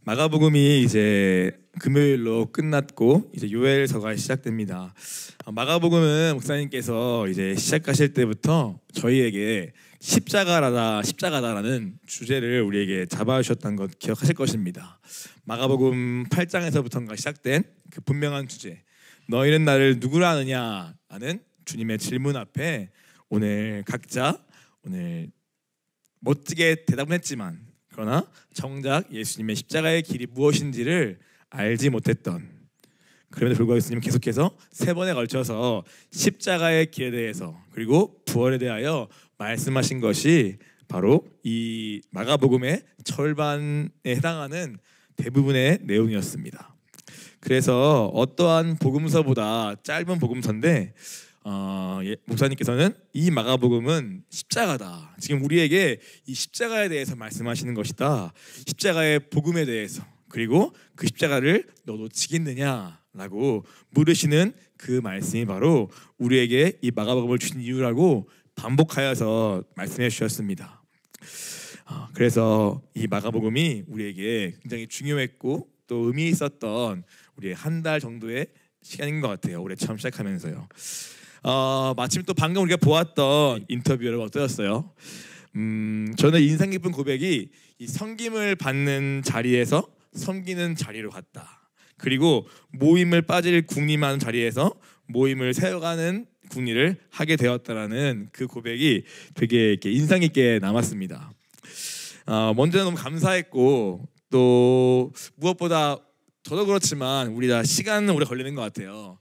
마가복음이 이제 금요일로 끝났고 이제 요엘서가 시작됩니다. 마가복음은 목사님께서 이제 시작하실 때부터 저희에게 십자가다라는 주제를 우리에게 잡아주셨던 것 기억하실 것입니다. 마가복음 8장에서부터가 시작된 그 분명한 주제, 너희는 나를 누구라 하느냐 하는 주님의 질문 앞에 오늘 각자 멋지게 대답은 했지만 그러나 정작 예수님의 십자가의 길이 무엇인지를 알지 못했던, 그럼에도 불구하고 예수님은 계속해서 3번에 걸쳐서 십자가의 길에 대해서 그리고 부활에 대하여 말씀하신 것이 바로 이 마가복음의 절반에 해당하는 대부분의 내용이었습니다. 그래서 어떠한 복음서보다 짧은 복음서인데 목사님께서는 이 마가복음은 십자가다, 지금 우리에게 이 십자가에 대해서 말씀하시는 것이다, 십자가의 복음에 대해서, 그리고 그 십자가를 너도 지겠느냐라고 물으시는 그 말씀이 바로 우리에게 이 마가복음을 주신 이유라고 반복하여서 말씀해 주셨습니다. 그래서 이 마가복음이 우리에게 굉장히 중요했고 또 의미 있었던 우리의 한 달 정도의 시간인 것 같아요. 올해 처음 시작하면서요. 마침 또 방금 우리가 보았던 인터뷰 여러분 어떠셨어요? 저는 인상 깊은 고백이 이 섬김을 받는 자리에서 섬기는 자리로 갔다. 그리고 모임을 빠질 궁리하는 자리에서 모임을 세워가는 궁리를 하게 되었다라는 그 고백이 되게 이렇게 인상 깊게 남았습니다. 먼저 너무 감사했고 또 무엇보다 저도 그렇지만 우리 다 시간은 오래 걸리는 것 같아요.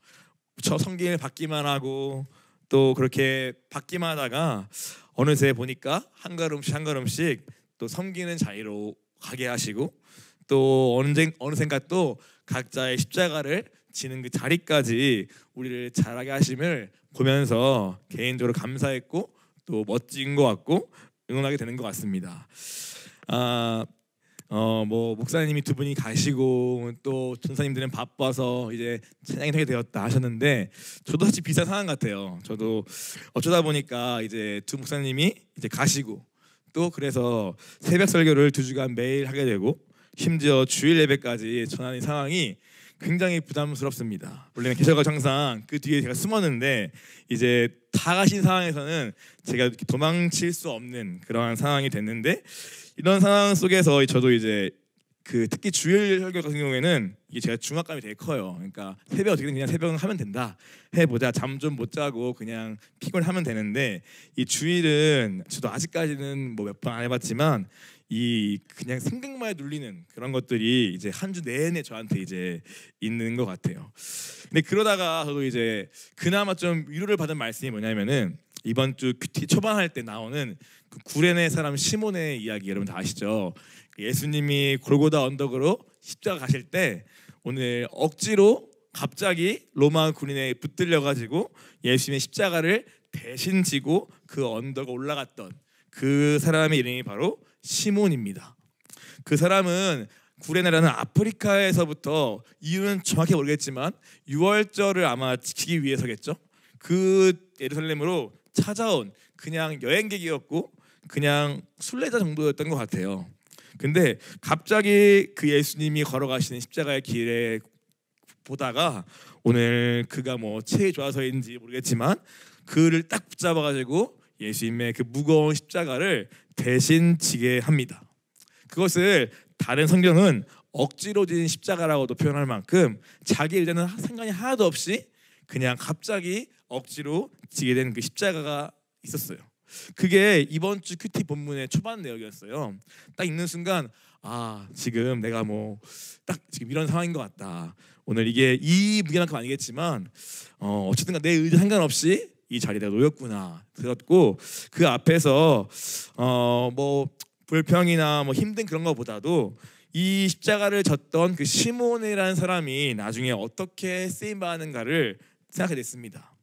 저 섬김을 받기만 하고 또 그렇게 받기만 하다가 어느새 보니까 한 걸음씩 또 섬기는 자리로 가게 하시고 또 어느샌가 또 각자의 십자가를 지는 그 자리까지 우리를 잘하게 하심을 보면서 개인적으로 감사했고 또 멋진 것 같고 응원하게 되는 것 같습니다. 목사님이 2분이 가시고 또 전사님들은 바빠서 이제 찬양이 되게 되었다 하셨는데 저도 사실 비슷한 상황 같아요. 저도 어쩌다 보니까 이제 2 목사님이 이제 가시고 또 그래서 새벽 설교를 2주간 매일 하게 되고 심지어 주일 예배까지 전하는 상황이 굉장히 부담스럽습니다. 원래는 계셔가지고 항상 그 뒤에 제가 숨었는데 이제 다 가신 상황에서는 제가 도망칠 수 없는 그러한 상황이 됐는데, 이런 상황 속에서 저도 이제 특히 주일 설교 같은 경우에는 이게 제가 중압감이 되게 커요. 그러니까 새벽 어떻게든 그냥 새벽은 하면 된다, 해보자, 잠 좀 못 자고 그냥 피곤하면 되는데, 이 주일은 저도 아직까지는 몇 번 안 해봤지만 이 그냥 생각만 눌리는 그런 것들이 이제 한 주 내내 저한테 이제 있는 것 같아요. 근데 그러다가 저도 이제 그나마 좀 위로를 받은 말씀이 뭐냐면은 이번 주 큐티 초반할 때 나오는 그 구레네 사람 시몬의 이야기 여러분 다 아시죠? 예수님이 골고다 언덕으로 십자가 가실 때 오늘 억지로 갑자기 로마 군인에 붙들려 가지고 예수님의 십자가를 대신 지고 그 언덕을 올라갔던 그 사람의 이름이 바로 시몬입니다. 그 사람은 구레네라는 아프리카에서부터, 이유는 정확히 모르겠지만 6월절을 아마 지키기 위해서겠죠. 그 예루살렘으로 찾아온 그냥 여행객이었고 그냥 순례자 정도였던 것 같아요. 근데 갑자기 그 예수님이 걸어가시는 십자가의 길에 보다가 오늘 그가 체이 좋아서인지 모르겠지만 그를 딱 붙잡아가지고 예수님의 그 무거운 십자가를 대신 지게 합니다. 그것을 다른 성경은 억지로 진 십자가라고도 표현할 만큼 자기 일에는 상관이 하나도 없이 그냥 갑자기 억지로 지게 된 그 십자가가 있었어요. 그게 이번 주 큐티 본문의 초반 내용이었어요. 딱 읽는 순간 지금 내가 딱 지금 이런 상황인 것 같다. 오늘 이게 이 무게만큼 아니겠지만 어쨌든 내 의지 상관없이 이 자리에 내가 놓였구나 들었고, 그 앞에서 불평이나 힘든 그런 것보다도 이 십자가를 졌던 그 시몬이라는 사람이 나중에 어떻게 쓰임받는가를 생각하게 됐습니다.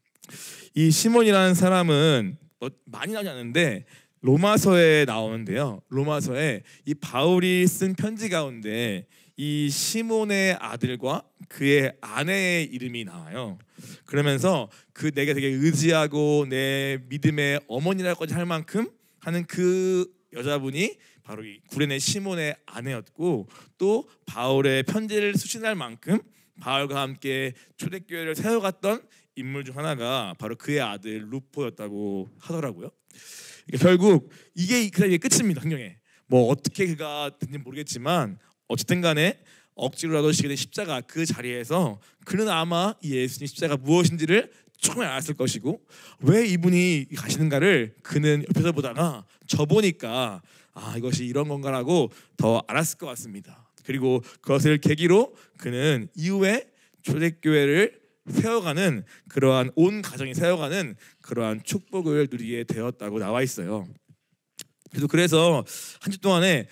이 시몬이라는 사람은 많이 나오지 않는데 로마서에 나오는데요. 로마서에 이 바울이 쓴 편지 가운데 이 시몬의 아들과 그의 아내의 이름이 나와요. 그러면서 내가 되게 의지하고 내 믿음의 어머니라고까지 할 만큼 하는 그 여자분이 바로 이 구레네 시몬의 아내였고, 또 바울의 편지를 수신할 만큼 바울과 함께 초대교회를 세워갔던 인물 중 하나가 바로 그의 아들 루포였다고 하더라고요. 그러니까 결국 이게 끝입니다. 성경에 뭐 어떻게 그가 됐는지 모르겠지만 어쨌든 간에 억지로라도 지게 된 십자가, 그 자리에서 그는 아마 이 예수님 십자가 무엇인지를 정말 알았을 것이고, 왜 이분이 가시는가를 그는 옆에서 보다가 저 보니까 이것이 이런 건가라고 더 알았을 것 같습니다. 그리고 그것을 계기로 그는 이후에 초대교회를 세워가는, 그러한 온 가정이 세워가는 그러한 축복을 누리게 되었다고 나와 있어요. 그래서 한 주 동안에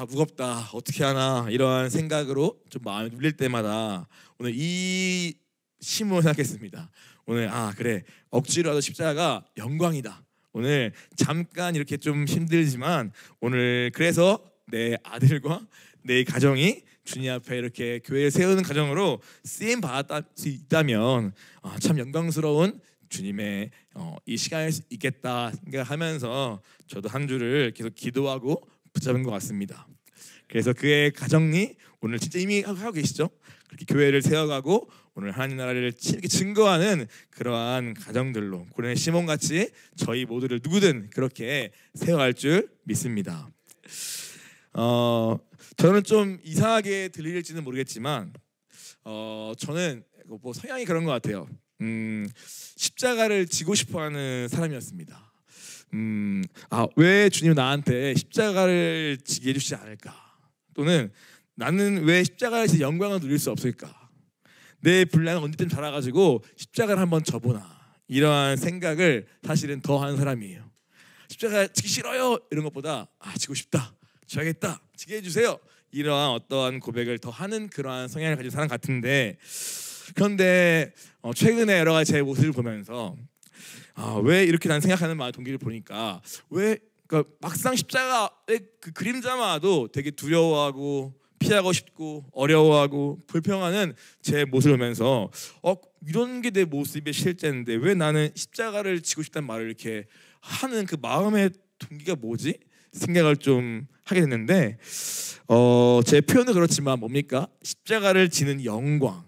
무겁다, 어떻게 하나 이러한 생각으로 좀 마음이 눌릴 때마다 오늘 이 시문을 생각했습니다. 오늘 그래, 억지로라도 십자가가 영광이다. 오늘 잠깐 이렇게 좀 힘들지만 오늘 그래서 내 아들과 내 가정이 주님 앞에 이렇게 교회를 세우는 가정으로 쓰임 받을 수 있다면 참 영광스러운 주님의 이 시간일 수 있겠다 생각하면서 저도 한 주를 계속 기도하고 붙잡은 것 같습니다. 그래서 그의 가정이 오늘 진짜 이미 하고 계시죠. 그렇게 교회를 세워가고 오늘 하나님 나라를 이렇게 증거하는 그러한 가정들로 구레네 시몬 같이 저희 모두를 누구든 그렇게 세워갈 줄 믿습니다. 저는 좀 이상하게 들릴지는 모르겠지만 저는 뭐 성향이 그런 것 같아요. 십자가를 지고 싶어하는 사람이었습니다. 왜 주님 나한테 십자가를 지게 해주시지 않을까? 또는 나는 왜 십자가를 지고 영광을 누릴 수 없을까? 내 분량은 언제쯤 자라가지고 십자가를 한번 져보나, 이러한 생각을 사실은 더 하는 사람이에요. 십자가 지기 싫어요 이런 것보다 지고 싶다, 져야겠다, 지게 해주세요, 이러한 어떠한 고백을 더 하는 그러한 성향을 가진 사람 같은데, 그런데 최근에 여러 가지 제 모습을 보면서 왜 이렇게 난 생각하는 마음 동기를 보니까 그러니까 막상 십자가의 그 그림자만 와도 되게 두려워하고 피하고 싶고 어려워하고 불평하는 제 모습을 보면서 이런 게 내 모습의 실제인데 왜 나는 십자가를 지고 싶다는 말을 이렇게 하는 그 마음의 동기가 뭐지? 생각을 좀 하게 됐는데 제 표현은 그렇지만 뭡니까? 십자가를 지는 영광,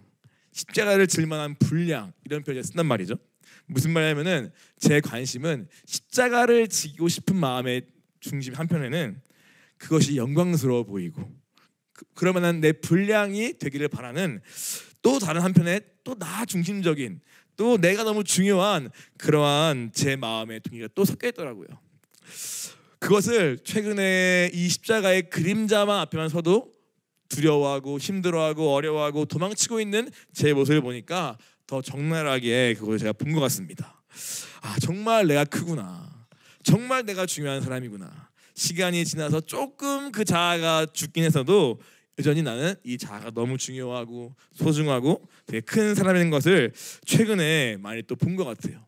십자가를 질 만한 분량, 이런 표현을 쓴단 말이죠. 무슨 말이냐면은 제 관심은 십자가를 지고 싶은 마음의 중심 한편에는 그것이 영광스러워 보이고 그러면은 내 분량이 되기를 바라는 또 다른 한편에 또 나 중심적인 또 내가 너무 중요한 그러한 제 마음의 동기가 또 섞여 있더라고요. 그것을 최근에 이 십자가의 그림자만 앞에만 서도 두려워하고 힘들어하고 어려워하고 도망치고 있는 제 모습을 보니까 더 적나라하게 그걸 제가 본 것 같습니다. 정말 내가 크구나, 정말 내가 중요한 사람이구나. 시간이 지나서 조금 그 자아가 죽긴 했어도 여전히 나는 이 자아가 너무 중요하고 소중하고 되게 큰 사람인 것을 최근에 많이 또 본 것 같아요.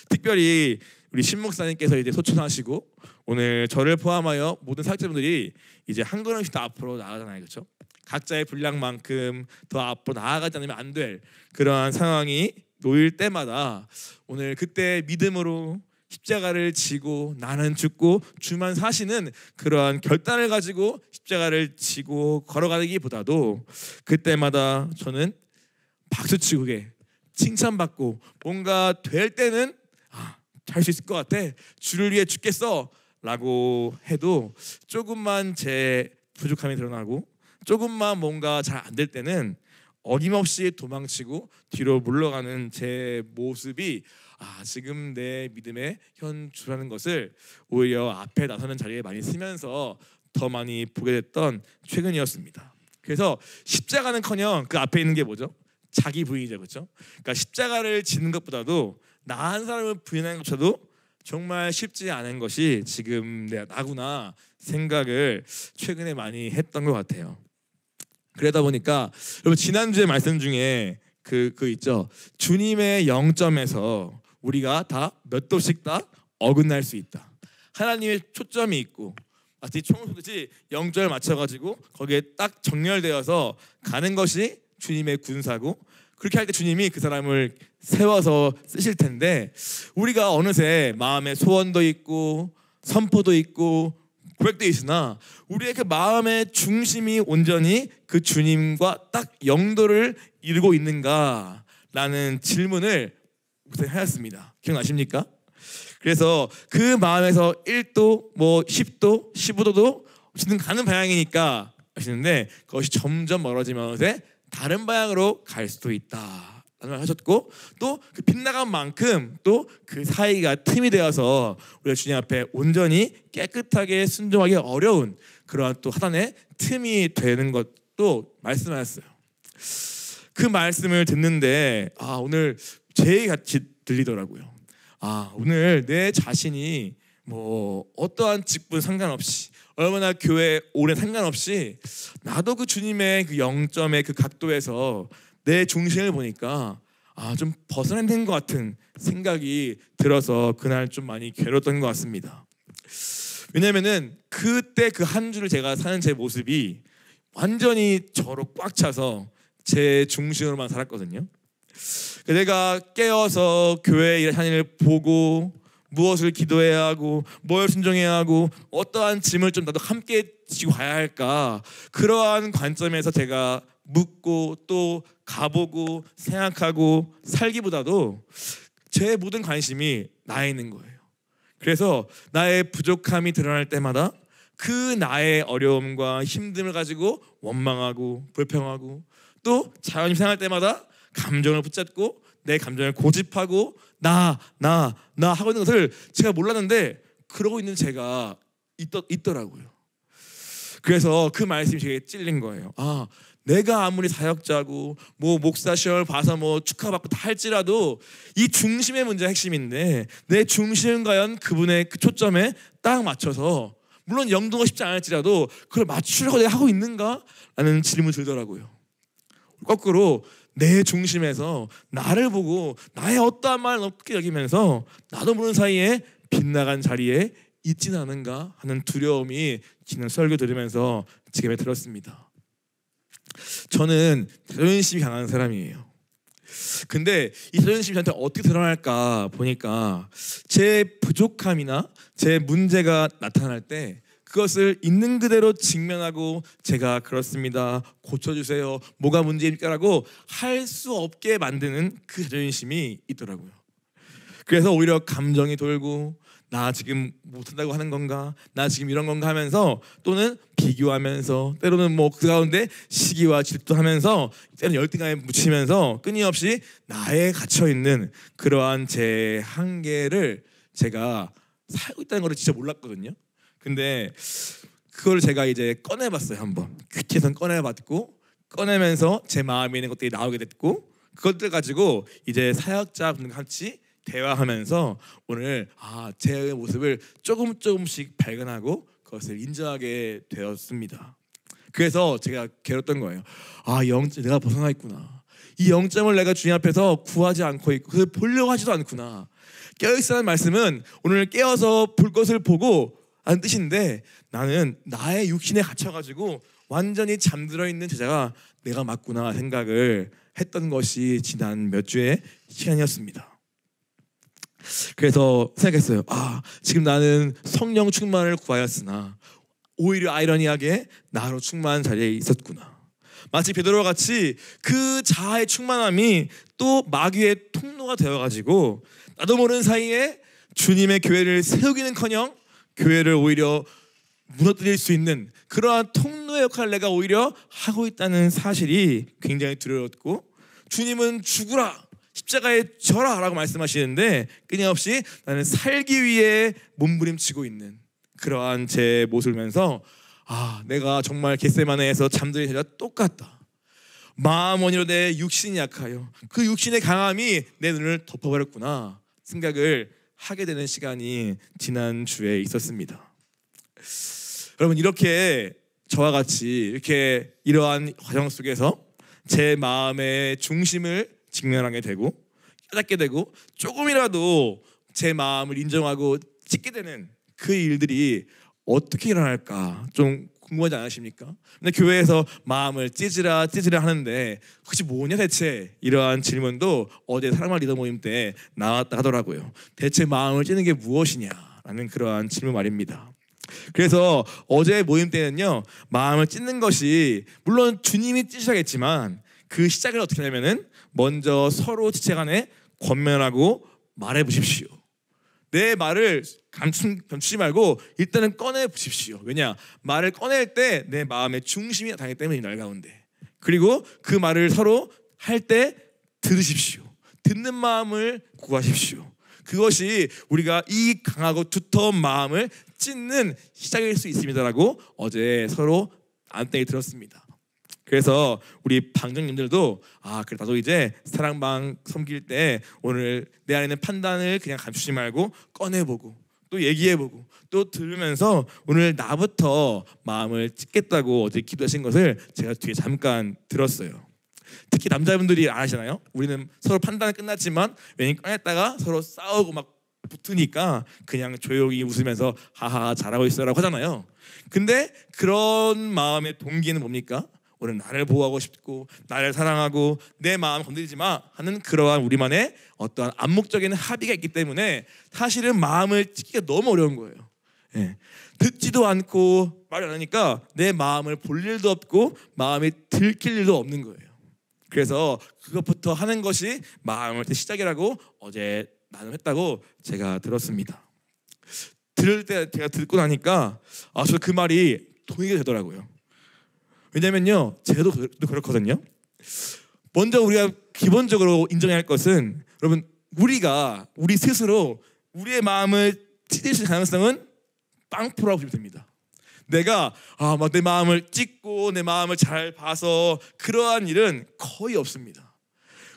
특별히 우리 신 목사님께서 이제 소천하시고 오늘 저를 포함하여 모든 사역자분들이 이제 한 걸음씩 더 앞으로 나아가잖아요, 그렇죠? 각자의 분량만큼 더 앞으로 나아가지 않으면 안 될 그러한 상황이 놓일 때마다 오늘 그때 믿음으로 십자가를 지고 나는 죽고 주만 사시는 그러한 결단을 가지고 십자가를 지고 걸어가기보다도 그때마다 저는 박수치고 칭찬받고 뭔가 될 때는 잘 수 있을 것 같아, 주를 위해 죽겠어 라고 해도 조금만 제 부족함이 드러나고 조금만 뭔가 잘 안 될 때는 어김없이 도망치고 뒤로 물러가는 제 모습이 지금 내 믿음의 현주라는 것을 오히려 앞에 나서는 자리에 많이 쓰면서 더 많이 보게 됐던 최근이었습니다. 그래서 십자가는커녕 그 앞에 있는 게 뭐죠? 자기 부인이죠, 그렇죠? 그러니까 십자가를 지는 것보다도 나 한 사람을 부인하는 것조차도 정말 쉽지 않은 것이 지금 내가 나구나 생각을 최근에 많이 했던 것 같아요. 그러다 보니까 여러분 지난주에 말씀 중에 그 있죠. 주님의 영점에서 우리가 다 몇 도씩 다 어긋날 수 있다. 하나님의 초점이 있고 마치 총을 쏘듯이 영점을 맞춰가지고 거기에 딱 정렬되어서 가는 것이 주님의 군사고 그렇게 할 때 주님이 그 사람을 세워서 쓰실 텐데 우리가 어느새 마음에 소원도 있고 선포도 있고 고백되어 있으나 우리의 그 마음의 중심이 온전히 그 주님과 딱 영도를 이루고 있는가라는 질문을 우선 하였습니다. 기억나십니까? 그래서 그 마음에서 1도, 뭐 10도, 15도도 어쨌든 가는 방향이니까 하시는데 그것이 점점 멀어지면서 다른 방향으로 갈 수도 있다 라는 말 하셨고, 또 그 빗나간 만큼 또 그 사이가 틈이 되어서 우리가 주님 앞에 온전히 깨끗하게 순종하기 어려운 그러한 또 하단의 틈이 되는 것도 말씀하셨어요. 그 말씀을 듣는데 오늘 제일 같이 들리더라고요. 오늘 내 자신이 뭐 어떠한 직분 상관없이, 얼마나 교회 오래 상관없이 나도 그 주님의 그 영점의 그 각도에서 내 중심을 보니까 좀 벗어난 것 같은 생각이 들어서 그날 좀 많이 괴로웠던 것 같습니다. 왜냐면은 그때 그 한 주를 제가 사는 제 모습이 완전히 저로 꽉 차서 제 중심으로만 살았거든요. 내가 깨어서 교회 일을 보고 무엇을 기도해야 하고 뭘 순종해야 하고 어떠한 짐을 좀 나도 함께 지고 가야 할까, 그러한 관점에서 제가 묻고 또 가보고 생각하고 살기보다도 제 모든 관심이 나에 있는 거예요. 그래서 나의 부족함이 드러날 때마다 그 나의 어려움과 힘듦을 가지고 원망하고 불평하고, 또 자연히 생각할 때마다 감정을 붙잡고 내 감정을 고집하고 나 하고 있는 것을 제가 몰랐는데 그러고 있는 제가 있더라고요. 그래서 그 말씀이 되게 찔린 거예요. 내가 아무리 사역자고 뭐 목사 시험을 봐서 뭐 축하받고 다 할지라도 이 중심의 문제가 핵심인데 내 중심은 과연 그분의 그 초점에 딱 맞춰서, 물론 영도가 쉽지 않을지라도 그걸 맞추려고 내가 하고 있는가? 라는 질문이 들더라고요. 거꾸로 내 중심에서 나를 보고 나의 어떠한 말을 어떻게 여기면서 나도 모르는 사이에 빗나간 자리에 있지는 않은가 하는 두려움이 지난 설교 들으면서 지금에 들었습니다. 저는 자존심이 강한 사람이에요. 근데 이 자존심이 저한테 어떻게 드러날까 보니까 제 부족함이나 제 문제가 나타날 때 그것을 있는 그대로 직면하고 제가 그렇습니다, 고쳐주세요, 뭐가 문제입니까? 라고 할 수 없게 만드는 그 자존심이 있더라고요. 그래서 오히려 감정이 돌고 나 지금 못한다고 하는 건가? 나 지금 이런 건가? 하면서, 또는 비교하면서, 때로는 뭐 그 가운데 시기와 질투하면서, 때로는 열등감에 묻히면서 끊임없이 나에 갇혀있는 그러한 제 한계를 제가 살고 있다는 걸 진짜 몰랐거든요. 근데 그걸 제가 이제 꺼내봤어요. 한번 큐티에서 꺼내봤고, 꺼내면서 제 마음에 있는 것들이 나오게 됐고, 그것들 가지고 이제 사역자분과 같이 대화하면서 오늘 제 모습을 조금씩 발견하고 그것을 인정하게 되었습니다. 그래서 제가 괴롭던 거예요. 영점 내가 벗어나 있구나. 이 영점을 내가 주님 앞에서 구하지 않고 있고 그래서 보려고 하지도 않구나. 깨어있으라는 말씀은 오늘 깨어서 볼 것을 보고 하는 뜻인데, 나는 나의 육신에 갇혀가지고 완전히 잠들어 있는 제자가 내가 맞구나 생각을 했던 것이 지난 몇 주의 시간이었습니다. 그래서 생각했어요. 지금 나는 성령 충만을 구하였으나 오히려 아이러니하게 나로 충만한 자리에 있었구나. 마치 베드로와 같이 그 자아의 충만함이 또 마귀의 통로가 되어가지고 나도 모르는 사이에 주님의 교회를 세우기는커녕 교회를 오히려 무너뜨릴 수 있는 그러한 통로의 역할을 내가 오히려 하고 있다는 사실이 굉장히 두려웠고, 주님은 죽으라, 십자가에 져라 라고 말씀하시는데 끊임없이 나는 살기 위해 몸부림치고 있는 그러한 제 모습을 보면서 내가 정말 겟세마네에서 잠들이 제자 똑같다. 마음 원이로 내 육신이 약하여 그 육신의 강함이 내 눈을 덮어버렸구나 생각을 하게 되는 시간이 지난 주에 있었습니다. 여러분, 이렇게 저와 같이 이렇게 이러한 과정 속에서 제 마음의 중심을 직면하게 되고 깨닫게 되고 조금이라도 제 마음을 인정하고 찍게 되는 그 일들이 어떻게 일어날까 좀 궁금하지 않으십니까? 근데 교회에서 마음을 찢으라 하는데 혹시 뭐냐 대체, 이러한 질문도 어제 사랑말 리더 모임 때 나왔다 하더라고요. 대체 마음을 찢는 게 무엇이냐라는 그러한 질문 말입니다. 그래서 어제 모임 때는요, 마음을 찢는 것이 물론 주님이 찢으셔야겠지만 그 시작을 어떻게 하냐면은 먼저 서로 지체간에 권면하고 말해 보십시오. 내 말을 감추지 말고 일단은 꺼내 보십시오. 왜냐? 말을 꺼낼 때 내 마음의 중심이 나타나기 때문에 날 가운데. 그리고 그 말을 서로 할 때 들으십시오. 듣는 마음을 구하십시오. 그것이 우리가 이 강하고 두터운 마음을 찢는 시작일 수 있습니다라고 어제 서로 안내를 들었습니다. 그래서 우리 방정님들도 그래 나도 이제 사랑방 섬길 때 오늘 내 안에 있는 판단을 그냥 감추지 말고 꺼내보고 또 얘기해보고 또 들으면서 오늘 나부터 마음을 찢겠다고 어제 기도하신 것을 제가 뒤에 잠깐 들었어요. 특히 남자분들이 안 하시나요? 우리는 서로 판단은 끝났지만 괜히 꺼냈다가 서로 싸우고 막 붙으니까 그냥 조용히 웃으면서 하하 잘하고 있어라고 하잖아요. 근데 그런 마음의 동기는 뭡니까? 오늘 나를 보호하고 싶고 나를 사랑하고 내 마음 건드리지 마 하는 그러한 우리만의 어떠한 암묵적인 합의가 있기 때문에 사실은 마음을 찢기가 너무 어려운 거예요. 듣지도 않고 말을 안 하니까 내 마음을 볼 일도 없고 마음이 들킬 일도 없는 거예요. 그래서 그것부터 하는 것이 마음을 시작이라고 어제 나눔했다고 제가 들었습니다. 들을 때 제가 듣고 나니까 저 그 말이 동의가 되더라고요. 왜냐면요, 저도 그렇거든요. 먼저 우리가 기본적으로 인정해야 할 것은 여러분 우리 스스로 우리의 마음을 찢을 수 있는 가능성은 빵프라고 보시면 됩니다. 내가 막 내 마음을 찢고 내 마음을 잘 봐서 그러한 일은 거의 없습니다.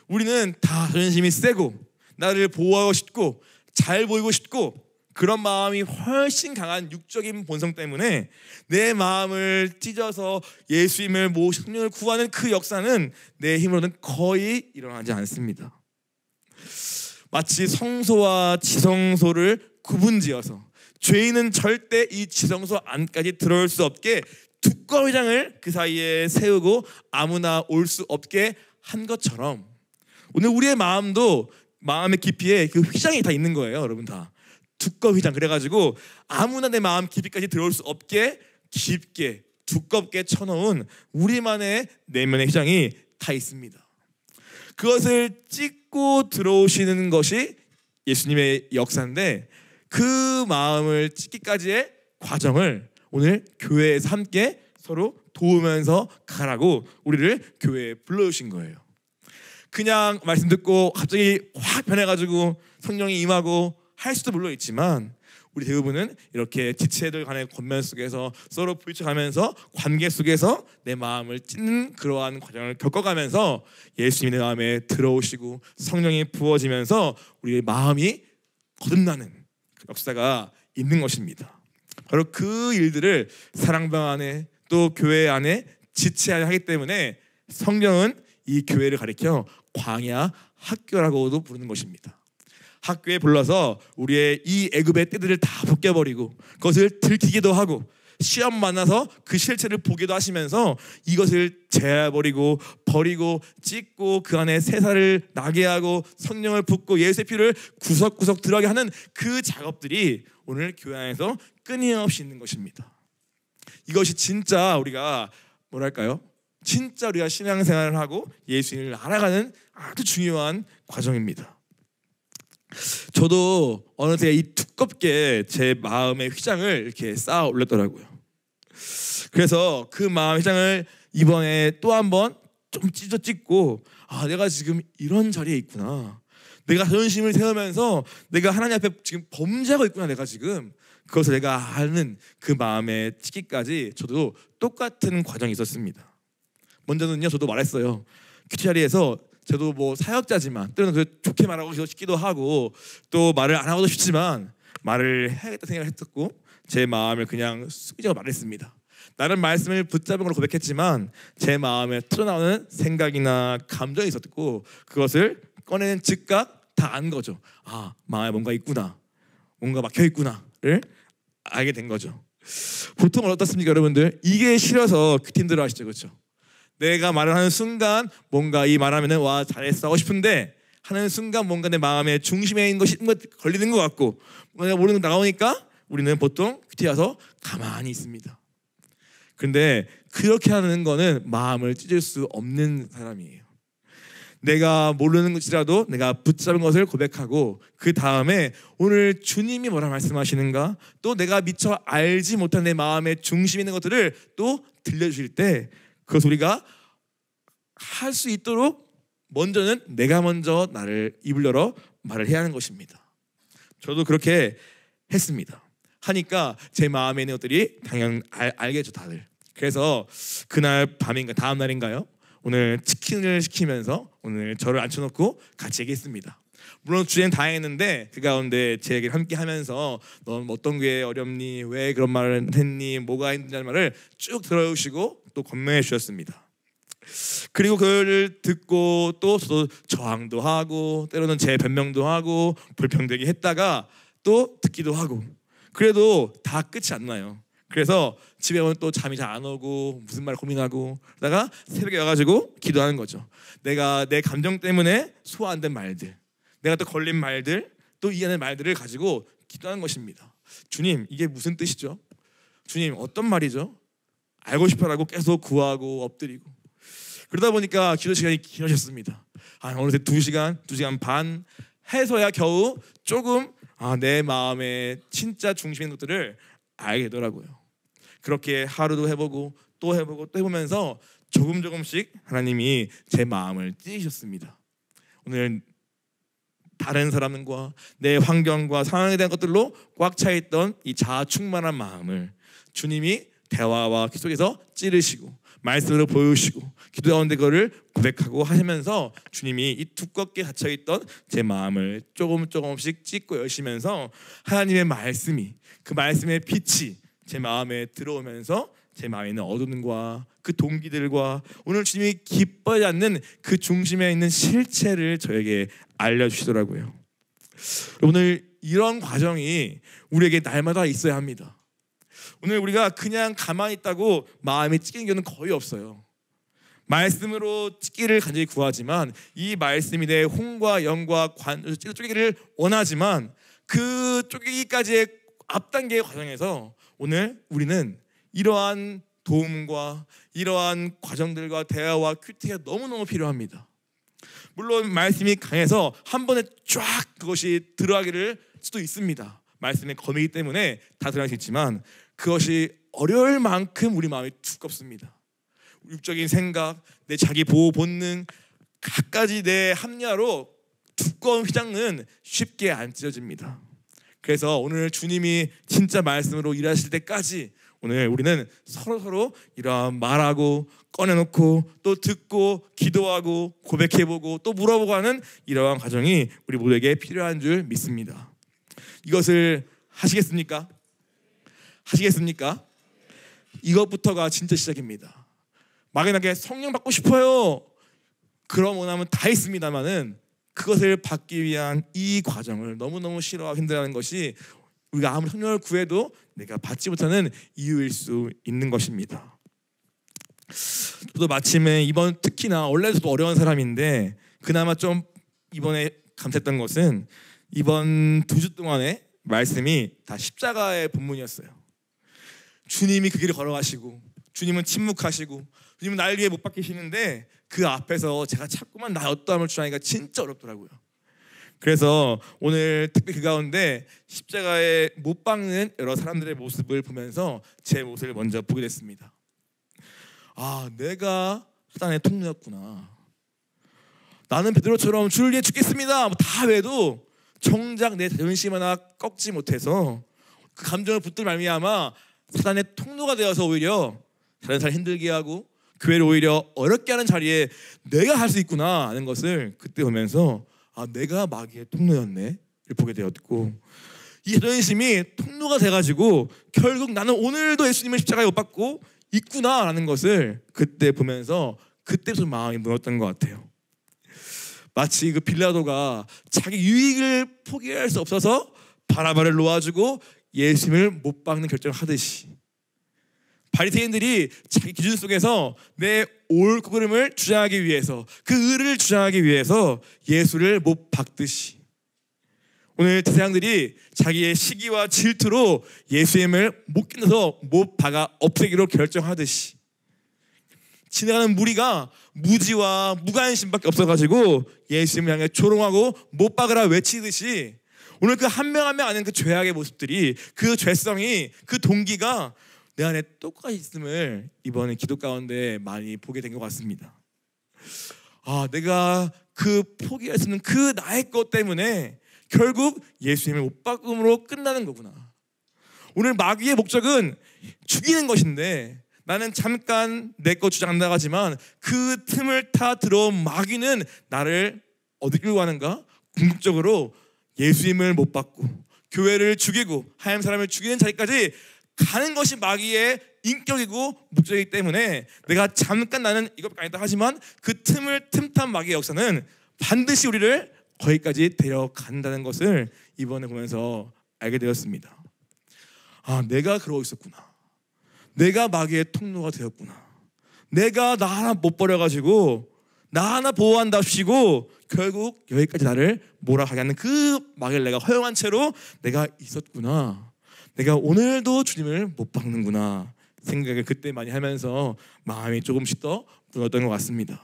우리는 다 자존심이 세고 나를 보호하고 싶고 잘 보이고 싶고 그런 마음이 훨씬 강한 육적인 본성 때문에 내 마음을 찢어서 예수님을 모시고 성령을 구하는 그 역사는 내 힘으로는 거의 일어나지 않습니다. 마치 성소와 지성소를 구분지어서 죄인은 절대 이 지성소 안까지 들어올 수 없게 두꺼운 휘장을 그 사이에 세우고 아무나 올 수 없게 한 것처럼 오늘 우리의 마음도 마음의 깊이에 그 휘장이 다 있는 거예요. 여러분 다 두꺼운 휘장. 그래가지고 아무나 내 마음 깊이까지 들어올 수 없게 깊게 두껍게 쳐놓은 우리만의 내면의 휘장이 다 있습니다. 그것을 찢고 들어오시는 것이 예수님의 역사인데 그 마음을 찢기까지의 과정을 오늘 교회에서 함께 서로 도우면서 가라고 우리를 교회에 불러주신 거예요. 그냥 말씀 듣고 갑자기 확 변해가지고 성령이 임하고 할 수도 물론 있지만 우리 대부분은 이렇게 지체들 간의 권면 속에서 서로 부딪혀가면서 관계 속에서 내 마음을 찢는 그러한 과정을 겪어가면서 예수님이 내 마음에 들어오시고 성령이 부어지면서 우리의 마음이 거듭나는 역사가 있는 것입니다. 바로 그 일들을 사랑방 안에 또 교회 안에 지체 안에 하기 때문에 성경은 이 교회를 가리켜 광야 학교라고도 부르는 것입니다. 학교에 불러서 우리의 이 애굽의 때들을 다 벗겨버리고 그것을 들키기도 하고 시험 만나서 그 실체를 보기도 하시면서 이것을 제해버리고 버리고 찢고 그 안에 새살을 나게 하고 성령을 붓고 예수의 피를 구석구석 들어가게 하는 그 작업들이 오늘 교회 안에서 끊임없이 있는 것입니다. 이것이 진짜 우리가 뭐랄까요? 진짜 우리가 신앙생활을 하고 예수님을 알아가는 아주 중요한 과정입니다. 저도 어느새 이 두껍게 제 마음의 휘장을 이렇게 쌓아 올렸더라고요. 그래서 그 마음 휘장을 이번에 또 한번 좀 찢고 내가 지금 이런 자리에 있구나. 내가 자존심을 세우면서 내가 하나님 앞에 지금 범죄하고 있구나. 내가 지금 그것을 내가 아는 그 마음의 찢기까지 저도 똑같은 과정이 있었습니다. 먼저는요, 저도 말했어요. 큐티 자리에서 저도 뭐 사역자지만 때로는 좋게 말하고 싶기도 하고 또 말을 안 하고도 싶지만 말을 해야겠다 생각을 했었고 제 마음을 그냥 숙이자고 말했습니다. 나는 말씀을 붙잡은 걸로 고백했지만 제 마음에 터져나오는 생각이나 감정이 있었고 그것을 꺼내는 즉각 다 안 거죠. 마음에 뭔가 있구나, 뭔가 막혀 있구나를 알게 된 거죠. 보통 어떻습니까 여러분들? 이게 싫어서 큐티인들 아시죠? 그렇죠? 내가 말을 하는 순간 뭔가 이 말하면은 와 잘했어 하고 싶은데 하는 순간 뭔가 내 마음의 중심에 있는 것이 걸리는 것 같고 내가 모르는 거 나오니까 우리는 보통 큐티여서 가만히 있습니다. 그런데 그렇게 하는 거는 마음을 찢을 수 없는 사람이에요. 내가 모르는 것이라도 내가 붙잡은 것을 고백하고 그 다음에 오늘 주님이 뭐라 말씀하시는가, 또 내가 미처 알지 못한 내 마음의 중심에 있는 것들을 또 들려주실 때 그것을 우리가 할 수 있도록 먼저는 내가 먼저 나를 입을 열어 말을 해야 하는 것입니다. 저도 그렇게 했습니다. 하니까 제 마음에 있는 것들이 당연 알겠죠, 다들. 그래서 그날 밤인가 다음 날인가요? 오늘 치킨을 시키면서 오늘 저를 앉혀놓고 같이 얘기했습니다. 물론 주제는 다양했는데 그 가운데 제 얘기를 함께 하면서 넌 어떤 게 어렵니? 왜 그런 말을 했니? 뭐가 힘드냐는 말을 쭉 들어주시고 또 권면해 주셨습니다. 그리고 그걸 듣고 또 저도 저항도 하고 때로는 제 변명도 하고 불평되게 했다가 또 듣기도 하고, 그래도 다 끝이 안 나요. 그래서 집에 오면 또 잠이 잘 안 오고 무슨 말 고민하고 그러다가 새벽에 와가지고 기도하는 거죠. 내가 내 감정 때문에 소화 안 된 말들, 내가 또 걸린 말들, 또 이해하는 말들을 가지고 기도하는 것입니다. 주님, 이게 무슨 뜻이죠? 주님, 어떤 말이죠? 알고 싶어라고 계속 구하고 엎드리고, 그러다 보니까 기도 시간이 길어졌습니다. 어느새 2시간, 2시간 반 해서야 겨우 조금 내 마음의 진짜 중심인 것들을 알게 되더라고요. 그렇게 하루도 해보고 또 해보고 또 해보면서 조금씩 하나님이 제 마음을 찢으셨습니다. 오늘 다른 사람과 내 환경과 상황에 대한 것들로 꽉 차있던 이 자아 충만한 마음을 주님이 대화와 기도 속에서 찌르시고 말씀으로 보여주시고 기도 가운데 그거를 고백하고 하시면서 주님이 이 두껍게 닫혀있던 제 마음을 조금씩 찢고 여시면서 하나님의 말씀이, 그 말씀의 빛이 제 마음에 들어오면서 제 마음에 있는 어둠과 그 동기들과 오늘 주님이 기뻐하지 않는 그 중심에 있는 실체를 저에게 알려주시더라고요. 오늘 이런 과정이 우리에게 날마다 있어야 합니다. 오늘 우리가 그냥 가만히 있다고 마음이 찢기는 경우는 거의 없어요. 말씀으로 찢기를 간절히 구하지만 이 말씀이 내 혼과 영과 쪼개기를 원하지만 그 쪼개기까지의 앞단계의 과정에서 오늘 우리는 이러한 도움과 이러한 과정들과 대화와 큐티가 너무너무 필요합니다. 물론 말씀이 강해서 한 번에 쫙 그것이 들어가기를 수도 있습니다. 말씀의 검이기 때문에 다 들어갈 수 있지만 그것이 어려울 만큼 우리 마음이 두껍습니다. 육적인 생각, 내 자기 보호 본능, 갖가지 내 합리화로 두꺼운 휘장은 쉽게 안 찢어집니다. 그래서 오늘 주님이 진짜 말씀으로 일하실 때까지 오늘 우리는 서로 이러한 말하고 꺼내놓고 또 듣고 기도하고 고백해보고 또 물어보고 하는 이러한 과정이 우리 모두에게 필요한 줄 믿습니다. 이것을 하시겠습니까? 하시겠습니까? 이것부터가 진짜 시작입니다. 막연하게 성령 받고 싶어요. 그런 원하면 다 있습니다만은 그것을 받기 위한 이 과정을 너무너무 싫어하고 힘들어하는 것이 우리가 아무리 성령을 구해도 내가 받지 못하는 이유일 수 있는 것입니다. 저도 마침에 이번 특히나 원래도 어려운 사람인데 그나마 좀 이번에 감사했던 것은 이번 2주 동안의 말씀이 다 십자가의 본문이었어요. 주님이 그 길을 걸어가시고 주님은 침묵하시고 주님은 날 위해 못 박히시는데 그 앞에서 제가 자꾸만 나의 어떠함을 주장하기가 진짜 어렵더라고요. 그래서 오늘 특별히 그 가운데 십자가에 못 박는 여러 사람들의 모습을 보면서 제 모습을 먼저 보게 됐습니다. 내가 사단의 통로였구나. 나는 베드로처럼 주를 위해 죽겠습니다 다 외도 정작 내 자존심 하나 꺾지 못해서 그 감정을 붙들 말미암아 사단의 통로가 되어서 오히려 다른 사람 힘들게 하고 교회를 오히려 어렵게 하는 자리에 내가 할 수 있구나 하는 것을 그때 보면서 내가 마귀의 통로였네 보게 되었고, 이 자존심이 통로가 돼가지고 결국 나는 오늘도 예수님의 십자가에 못 박고 있구나라는 것을 그때 보면서 그때부터 마음이 무너졌던 것 같아요. 마치 그 빌라도가 자기 유익을 포기할 수 없어서 바라바를 놓아주고 예수님을 못 박는 결정을 하듯이 바리새인들이 자기 기준 속에서 내 옳고그름을 주장하기 위해서 그 의를 주장하기 위해서 예수를 못 박듯이 오늘 제사장들이 자기의 시기와 질투로 예수님을 못 견뎌서 못 박아 없애기로 결정하듯이 지나가는 무리가 무지와 무관심밖에 없어가지고 예수님을 향해 조롱하고 못 박으라 외치듯이 오늘 그 한 명 한 명 아는 그 죄악의 모습들이, 그 죄성이, 그 동기가 내 안에 똑같이 있음을 이번에 기도 가운데 많이 보게 된 것 같습니다. 내가 그 포기할 수 없는 그 나의 것 때문에 결국 예수님을 못 박음으로 끝나는 거구나. 오늘 마귀의 목적은 죽이는 것인데 나는 잠깐 내 것 주장한다고 하지만 그 틈을 타 들어온 마귀는 나를 어디로 가는가? 궁극적으로 예수님을 못 받고 교회를 죽이고 하나님 사람을 죽이는 자리까지 가는 것이 마귀의 인격이고 목적이기 때문에 내가 잠깐 나는 이것밖에 아니다 하지만 그 틈을 틈탄 마귀의 역사는 반드시 우리를 거기까지 데려간다는 것을 이번에 보면서 알게 되었습니다. 내가 그러고 있었구나. 내가 마귀의 통로가 되었구나. 내가 나 하나 못 버려가지고 나 하나 보호한답시고 결국 여기까지 나를 몰아가게 하는 그 마귀를 내가 허용한 채로 내가 있었구나. 내가 오늘도 주님을 못 박는구나 생각을 그때 많이 하면서 마음이 조금씩 더 무너졌던 것 같습니다.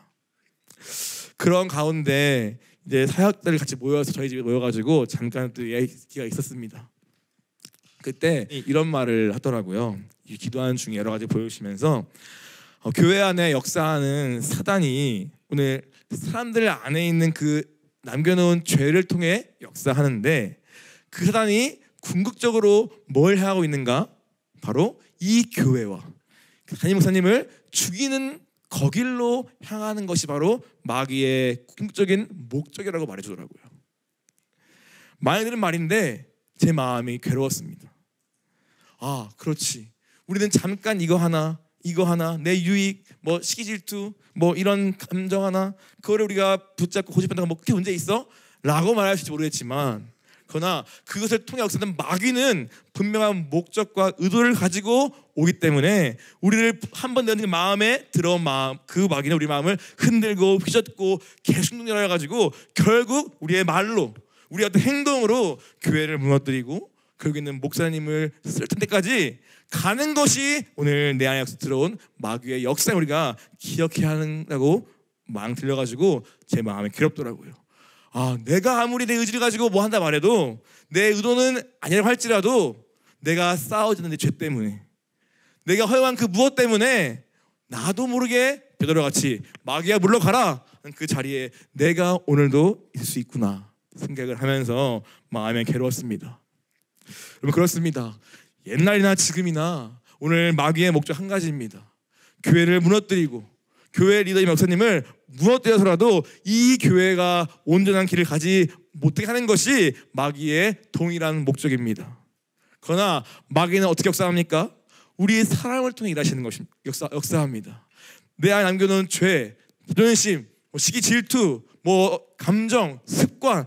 그런 가운데 이제 사역자들 같이 모여서 저희 집에 모여가지고 잠깐 또 얘기가 있었습니다. 그때 이런 말을 하더라고요. 기도하는 중에 여러 가지 보여주시면서 교회 안에 역사하는 사단이 오늘 사람들 안에 있는 그 남겨놓은 죄를 통해 역사하는데 그 사단이 궁극적으로 뭘 하고 있는가? 바로 이 교회와 담임 목사님을 죽이는 거길로 향하는 것이 바로 마귀의 궁극적인 목적이라고 말해주더라고요. 많이 들은 말인데 제 마음이 괴로웠습니다. 그렇지. 우리는 잠깐 이거 하나 내 유익, 시기 질투, 이런 감정 하나 그거를 우리가 붙잡고 고집한다고 그게 문제 있어? 라고 말할 수 있을지 모르겠지만 그러나 그것을 통해 역사는 마귀는 분명한 목적과 의도를 가지고 오기 때문에 우리를 한번 내는 마음에 들어온 마음, 그 마귀는 우리 마음을 흔들고 휘젓고 계속 눌러가지고 결국 우리의 말로, 우리의 어떤 행동으로 교회를 무너뜨리고 결국에는 목사님을 쓸 때까지 가는 것이 오늘 내 안에 들어온 마귀의 역사를 우리가 기억해야 한다고 막 들려가지고 제 마음이 괴롭더라고요. 내가 아무리 내 의지를 가지고 뭐 한다 말해도 내 의도는 아니라고 할지라도 내가 싸우지 않는 내 죄 때문에 내가 허용한 그 무엇 때문에 나도 모르게 베드로같이 마귀야 물러가라 그 자리에 내가 오늘도 있을 수 있구나 생각을 하면서 마음이 괴로웠습니다. 여러분 그렇습니다. 옛날이나 지금이나 오늘 마귀의 목적 한 가지입니다. 교회를 무너뜨리고 교회 리더인 목사님을 무너뜨려서라도 이 교회가 온전한 길을 가지 못하게 하는 것이 마귀의 동일한 목적입니다. 그러나 마귀는 어떻게 역사합니까? 우리 사람을 통해 일하시는 것입니다. 역사합니다. 내 안에 남겨놓은 죄, 자존심, 시기 질투, 감정, 습관,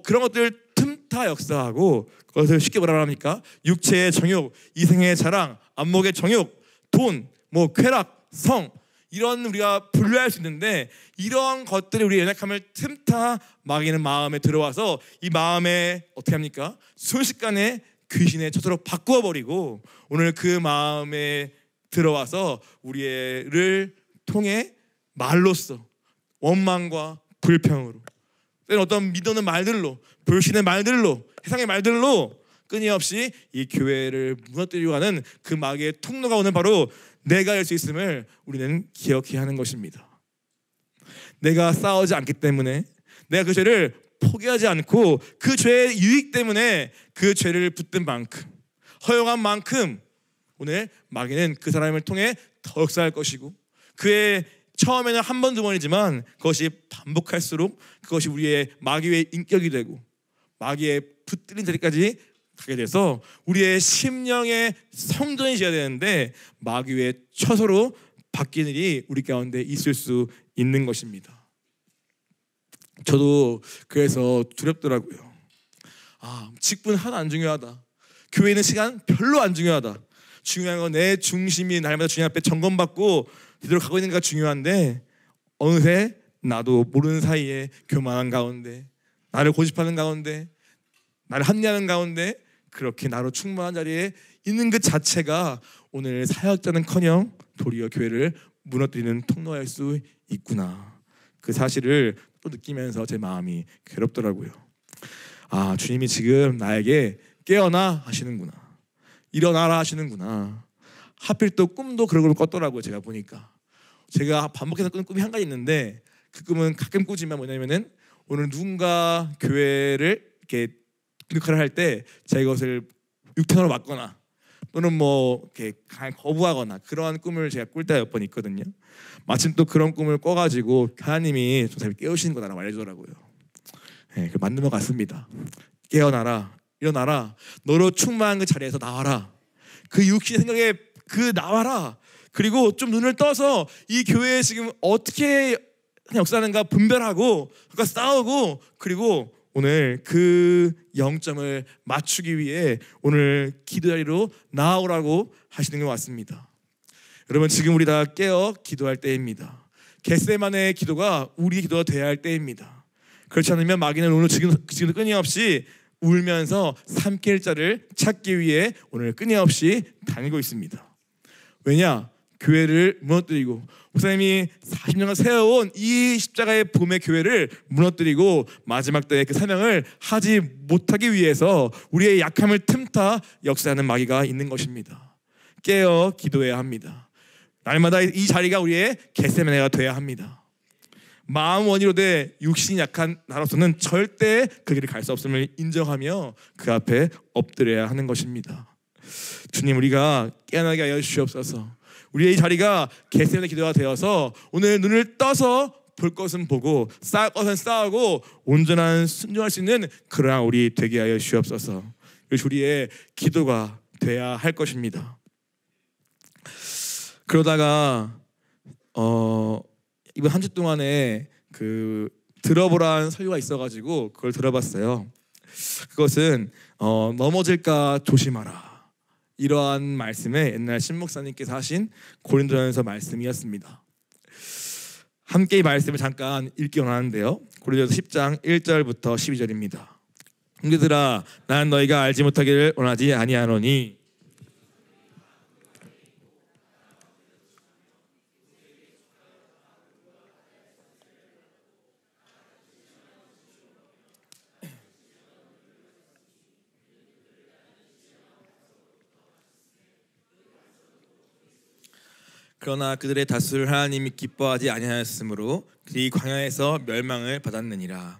그런 것들 틈타 역사하고 그것을 쉽게 뭐라 합니까? 육체의 정욕, 이생의 자랑, 안목의 정욕, 돈, 쾌락, 성 이런 우리가 분류할 수 있는데 이런 것들이 우리의 연약함을 틈타 마귀는 마음에 들어와서 이 마음에 어떻게 합니까? 순식간에 귀신의 처소로 바꾸어 버리고 오늘 그 마음에 들어와서 우리를 통해 말로써 원망과 불평으로 때는 어떤 믿는 말들로 불신의 말들로 세상의 말들로 끊임없이 이 교회를 무너뜨리려고 하는 그 마귀의 통로가 오늘 바로 내가 할 수 있음을 우리는 기억해야 하는 것입니다. 내가 싸우지 않기 때문에 내가 그 죄를 포기하지 않고 그 죄의 유익 때문에 그 죄를 붙든 만큼 허용한 만큼 오늘 마귀는 그 사람을 통해 더 역사할 것이고 그의 처음에는 한 번, 두 번이지만 그것이 반복할수록 그것이 우리의 마귀의 인격이 되고 마귀의 붙들린 자리까지 가게 돼서 우리의 심령의 성전이 되어야 되는데 마귀의 처소로 바뀌는 일이 우리 가운데 있을 수 있는 것입니다. 저도 그래서 두렵더라고요. 직분 하나 안 중요하다. 교회 있는 시간 별로 안 중요하다. 중요한 건 내 중심이 날마다 주님 앞에 점검받고 이대로 가고 있는가 중요한데 어느새 나도 모르는 사이에 교만한 가운데 나를 고집하는 가운데 나를 합리하는 가운데 그렇게 나로 충만한 자리에 있는 그 자체가 오늘 사역자는커녕 도리어 교회를 무너뜨리는 통로일 수 있구나. 그 사실을 또 느끼면서 제 마음이 괴롭더라고요. 아, 주님이 지금 나에게 깨어나 하시는구나, 일어나라 하시는구나. 하필 또 꿈도 그런 걸 꿨더라고요. 제가 보니까 제가 반복해서 꾸는 꿈이 한 가지 있는데 그 꿈은 가끔 꾸지만 뭐냐면은 오늘 누군가 교회를 이렇게 역할을 할 때 제가 이것을 육편으로 막거나 또는 뭐 이렇게 거부하거나 그러한 꿈을 제가 꿀 때가 몇 번 있거든요. 마침 또 그런 꿈을 꿔가지고 하나님이 좀 깨우시는 거다라고 알려주더라고요. 네, 맞는 것 같습니다. 깨어나라, 일어나라, 너로 충만한 그 자리에서 나와라. 그 육신의 생각에 그 나와라. 그리고 좀 눈을 떠서 이 교회에 지금 어떻게 역사하는가 분별하고 그러니까 싸우고 그리고 오늘 그 영점을 맞추기 위해 오늘 기도 자리로 나오라고 하시는 것 같습니다. 여러분, 지금 우리 다 깨어 기도할 때입니다. 겟세마네의 기도가 우리의 기도가 돼야 할 때입니다. 그렇지 않으면 마귀는 오늘 지금 끊임없이 울면서 삼킬 자를 찾기 위해 오늘 끊임없이 다니고 있습니다. 왜냐? 교회를 무너뜨리고 목사님이 40년간 세워온 이 십자가의 봄의 교회를 무너뜨리고 마지막 때의 그 사명을 하지 못하기 위해서 우리의 약함을 틈타 역사하는 마귀가 있는 것입니다. 깨어 기도해야 합니다. 날마다 이 자리가 우리의 겟세마네가 돼야 합니다. 마음 원이로되 육신이 약한 나로서는 절대 그 길을 갈 수 없음을 인정하며 그 앞에 엎드려야 하는 것입니다. 주님, 우리가 깨어나게 하여 주시옵소서. 우리의 이 자리가 겟세마네 기도가 되어서 오늘 눈을 떠서 볼 것은 보고 싸울 것은 싸우고 온전한 순종할 수 있는 그러한 우리 되게 하여 주시옵소서. 우리의 기도가 돼야 할 것입니다. 그러다가 이번 한 주 동안에 그 들어보라는 설교가 있어가지고 그걸 들어봤어요. 그것은 넘어질까 조심하라, 이러한 말씀에 옛날 신목사님께서 하신 고린도전서 말씀이었습니다. 함께 이 말씀을 잠깐 읽기 원하는데요. 고린도전서 10장 1절부터 12절입니다. 형제들아, 나는 너희가 알지 못하기를 원하지 아니하노니 그러나 그들의 다수를 하나님이 기뻐하지 아니하였으므로 그들이 광야에서 멸망을 받았느니라.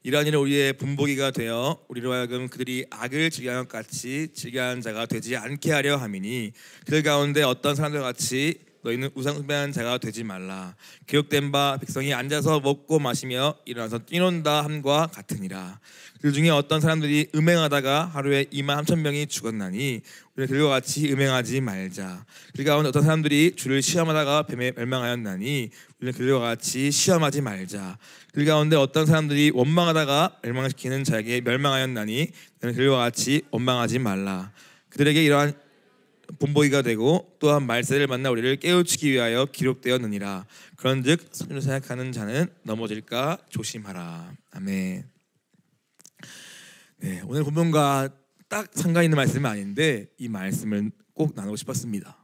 이러한 일은 우리의 분보기가 되어 우리로 하여금 그들이 악을 즐겨하는 것 같이 즐겨하는 자가 되지 않게 하려 함이니 그들 가운데 어떤 사람들 같이 너희는 우상 숭배하는 자가 되지 말라. 기록된 바 백성이 앉아서 먹고 마시며 일어나서 뛰논다 함과 같으니라. 그 중에 어떤 사람들이 음행하다가 하루에 23,000명이 죽었나니 우리는 그들과 같이 음행하지 말자. 그 가운데 어떤 사람들이 주를 시험하다가 뱀에 멸망하였나니 우리는 그들과 같이 시험하지 말자. 그 가운데 어떤 사람들이 원망하다가 멸망시키는 자에게 멸망하였나니 우리는 그들과 같이 원망하지 말라. 그들에게 이러한 본보기가 되고 또한 말세를 만나 우리를 깨우치기 위하여 기록되었느니라. 그런즉 선을 생각하는 자는 넘어질까 조심하라. 아멘. 네, 오늘 본문과 딱 상관 있는 말씀은 아닌데 이 말씀을 꼭 나누고 싶었습니다.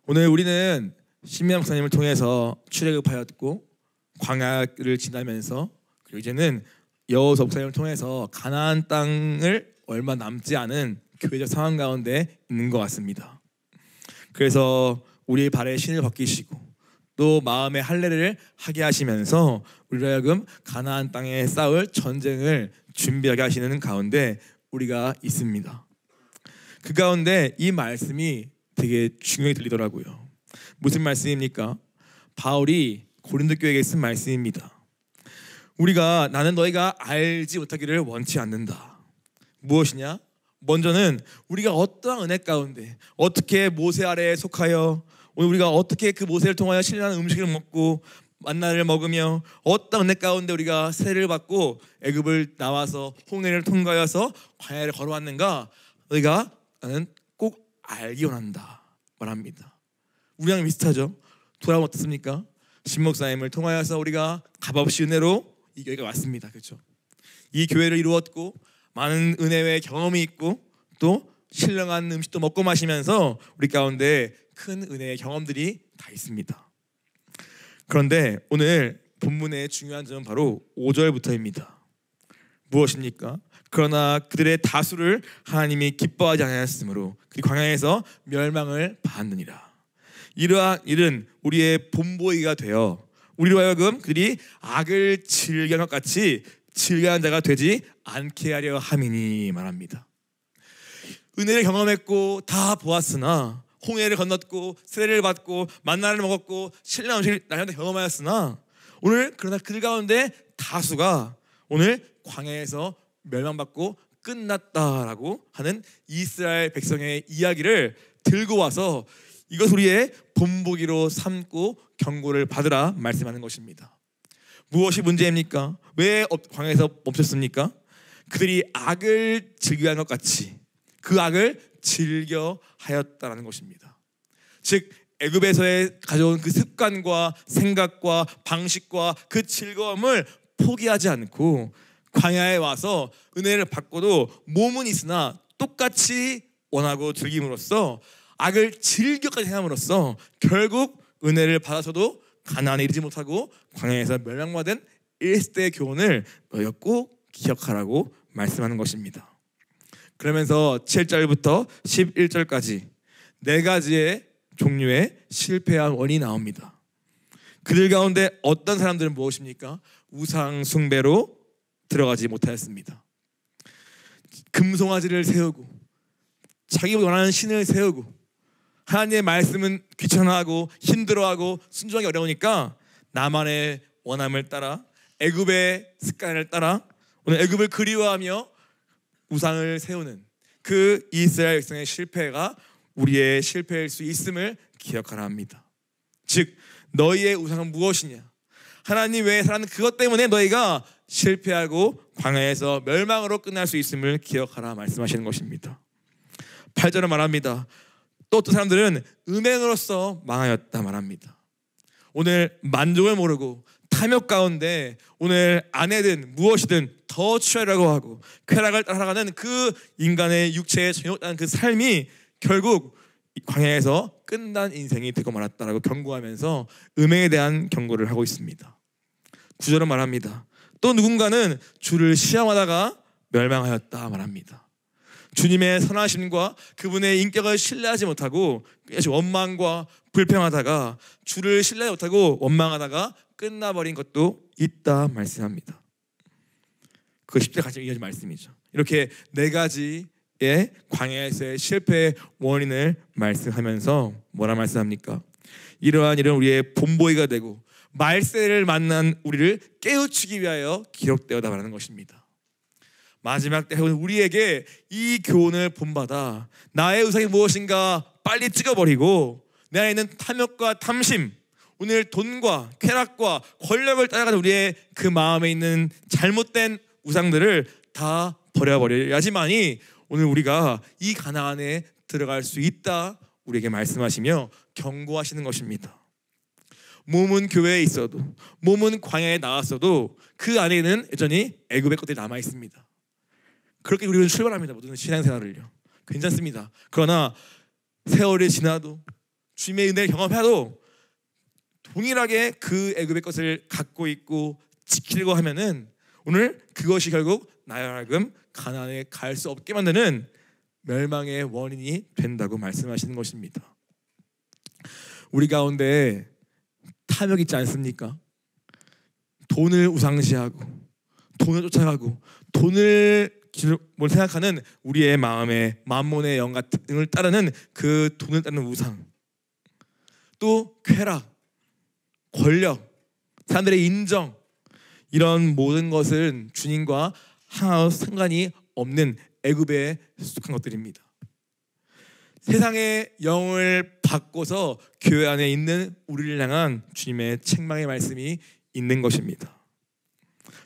오늘 우리는 신미아 목사님을 통해서 출애굽하였고 광야를 지나면서 그리고 이제는 여호수아 목사님을 통해서 가나안 땅을 얼마 남지 않은 교회적 상황 가운데 있는 것 같습니다. 그래서 우리의 발에 신을 벗기시고 또 마음의 할례를 하게 하시면서 우리로 하여금 가나안 땅에 싸울 전쟁을 준비하게 하시는 가운데 우리가 있습니다. 그 가운데 이 말씀이 되게 중요하게 들리더라고요. 무슨 말씀입니까? 바울이 고린도 교회에게 쓴 말씀입니다. 우리가 나는 너희가 알지 못하기를 원치 않는다. 무엇이냐? 먼저는 우리가 어떠한 은혜 가운데 어떻게 모세 아래에 속하여 오늘 우리가 어떻게 그 모세를 통하여 신령한 음식을 먹고 만나를 먹으며 어떤 은혜 가운데 우리가 세례를 받고 애굽을 나와서 홍해를 통과해서 광야를 걸어왔는가 너희가 나는 꼭 알기 원한다 말합니다. 우리랑 비슷하죠. 돌아오면 어떻습니까? 신목사님을 통하여서 우리가 값없이 은혜로 이 교회가 왔습니다. 그렇죠? 이 교회를 이루었고 많은 은혜의 경험이 있고 또 신령한 음식도 먹고 마시면서 우리 가운데 큰 은혜의 경험들이 다 있습니다. 그런데 오늘 본문의 중요한 점은 바로 5절부터입니다. 무엇입니까? 그러나 그들의 다수를 하나님이 기뻐하지 않았으므로 그들이 광야에서 멸망을 받느니라. 이러한 일은 우리의 본보기가 되어 우리로 하여금 그들이 악을 즐겨하는 것 같이 즐겨하는 자가 되지 않게 하려 함이니 말합니다. 은혜를 경험했고 다 보았으나 홍해를 건넜고 세례를 받고 만나를 먹었고 신령한 음식을 나한테 경험하였으나 오늘 그러나 그들 가운데 다수가 오늘 광야에서 멸망받고 끝났다라고 하는 이스라엘 백성의 이야기를 들고 와서 이것 우리의 본보기로 삼고 경고를 받으라 말씀하는 것입니다. 무엇이 문제입니까? 왜 광야에서 멈췄습니까? 그들이 악을 즐겨하는 것 같이 그 악을 즐겨하였다라는 것입니다. 즉 애굽에서의 가져온 그 습관과 생각과 방식과 그 즐거움을 포기하지 않고 광야에 와서 은혜를 받고도 몸은 있으나 똑같이 원하고 즐김으로써 악을 즐겨까지 행함으로써 결국 은혜를 받아서도 가나안에 이르지 못하고 광야에서 멸망받은 1세대의 교훈을 너희가 꼭 기억하라고 말씀하는 것입니다. 그러면서 7절부터 11절까지 네 가지의 종류의 실패한 원인이 나옵니다. 그들 가운데 어떤 사람들은 무엇입니까? 우상 숭배로 들어가지 못하였습니다. 금송아지를 세우고 자기가 원하는 신을 세우고 하나님의 말씀은 귀찮아하고 힘들어하고 순종하기 어려우니까 나만의 원함을 따라 애굽의 습관을 따라 오늘 애굽을 그리워하며 우상을 세우는 그 이스라엘 백성의 실패가 우리의 실패일 수 있음을 기억하라 합니다. 즉 너희의 우상은 무엇이냐? 하나님 외에 살아가는 그것 때문에 너희가 실패하고 광야에서 멸망으로 끝날 수 있음을 기억하라 말씀하시는 것입니다. 8절은 말합니다. 또 어떤 사람들은 음행으로서 망하였다 말합니다. 오늘 만족을 모르고 탐욕 가운데 오늘 아내든 무엇이든 더 취하려고 하고 쾌락을 따라가는 그 인간의 육체에 전역당한 그 삶이 결국 광야에서 끝난 인생이 되고 말았다라고 경고하면서 음행에 대한 경고를 하고 있습니다. 9절은 말합니다. 또 누군가는 주를 시험하다가 멸망하였다 말합니다. 주님의 선하심과 그분의 인격을 신뢰하지 못하고 원망과 불평하다가 주를 신뢰하지 못하고 원망하다가 끝나버린 것도 있다 말씀합니다. 그 10절 같이 이어진 말씀이죠. 이렇게 네 가지의 광야에서의 실패의 원인을 말씀하면서 뭐라 말씀합니까? 이러한 일은 우리의 본보기가 되고 말세를 만난 우리를 깨우치기 위하여 기록되었다 말하는 것입니다. 마지막 때 우리에게 이 교훈을 본받아 나의 우상이 무엇인가 빨리 찍어버리고 내 안에 있는 탐욕과 탐심, 오늘 돈과 쾌락과 권력을 따라가는 우리의 그 마음에 있는 잘못된 우상들을 다 버려버려야지만이 오늘 우리가 이 가나안에 들어갈 수 있다 우리에게 말씀하시며 경고하시는 것입니다. 몸은 교회에 있어도 몸은 광야에 나왔어도 그 안에는 여전히 애굽의 것들이 남아 있습니다. 그렇게 우리는 출발합니다. 모든 신앙생활을요. 괜찮습니다. 그러나 세월이 지나도 주님의 은혜를 경험해도 동일하게 그 애굽의 것을 갖고 있고 지키려고 하면은 오늘 그것이 결국 나의 하여금 가나안에 갈 수 없게 만드는 멸망의 원인이 된다고 말씀하시는 것입니다. 우리 가운데 탐욕 있지 않습니까? 돈을 우상시하고 돈을 쫓아가고 돈을 생각하는 우리의 마음에 만몬의 영 같은 걸 따르는 그 돈을 따르는 우상, 또 쾌락, 권력, 사람들의 인정, 이런 모든 것은 주님과 하나도 상관이 없는 애굽에 속한 것들입니다. 세상의 영을 바꿔서 교회 안에 있는 우리를 향한 주님의 책망의 말씀이 있는 것입니다.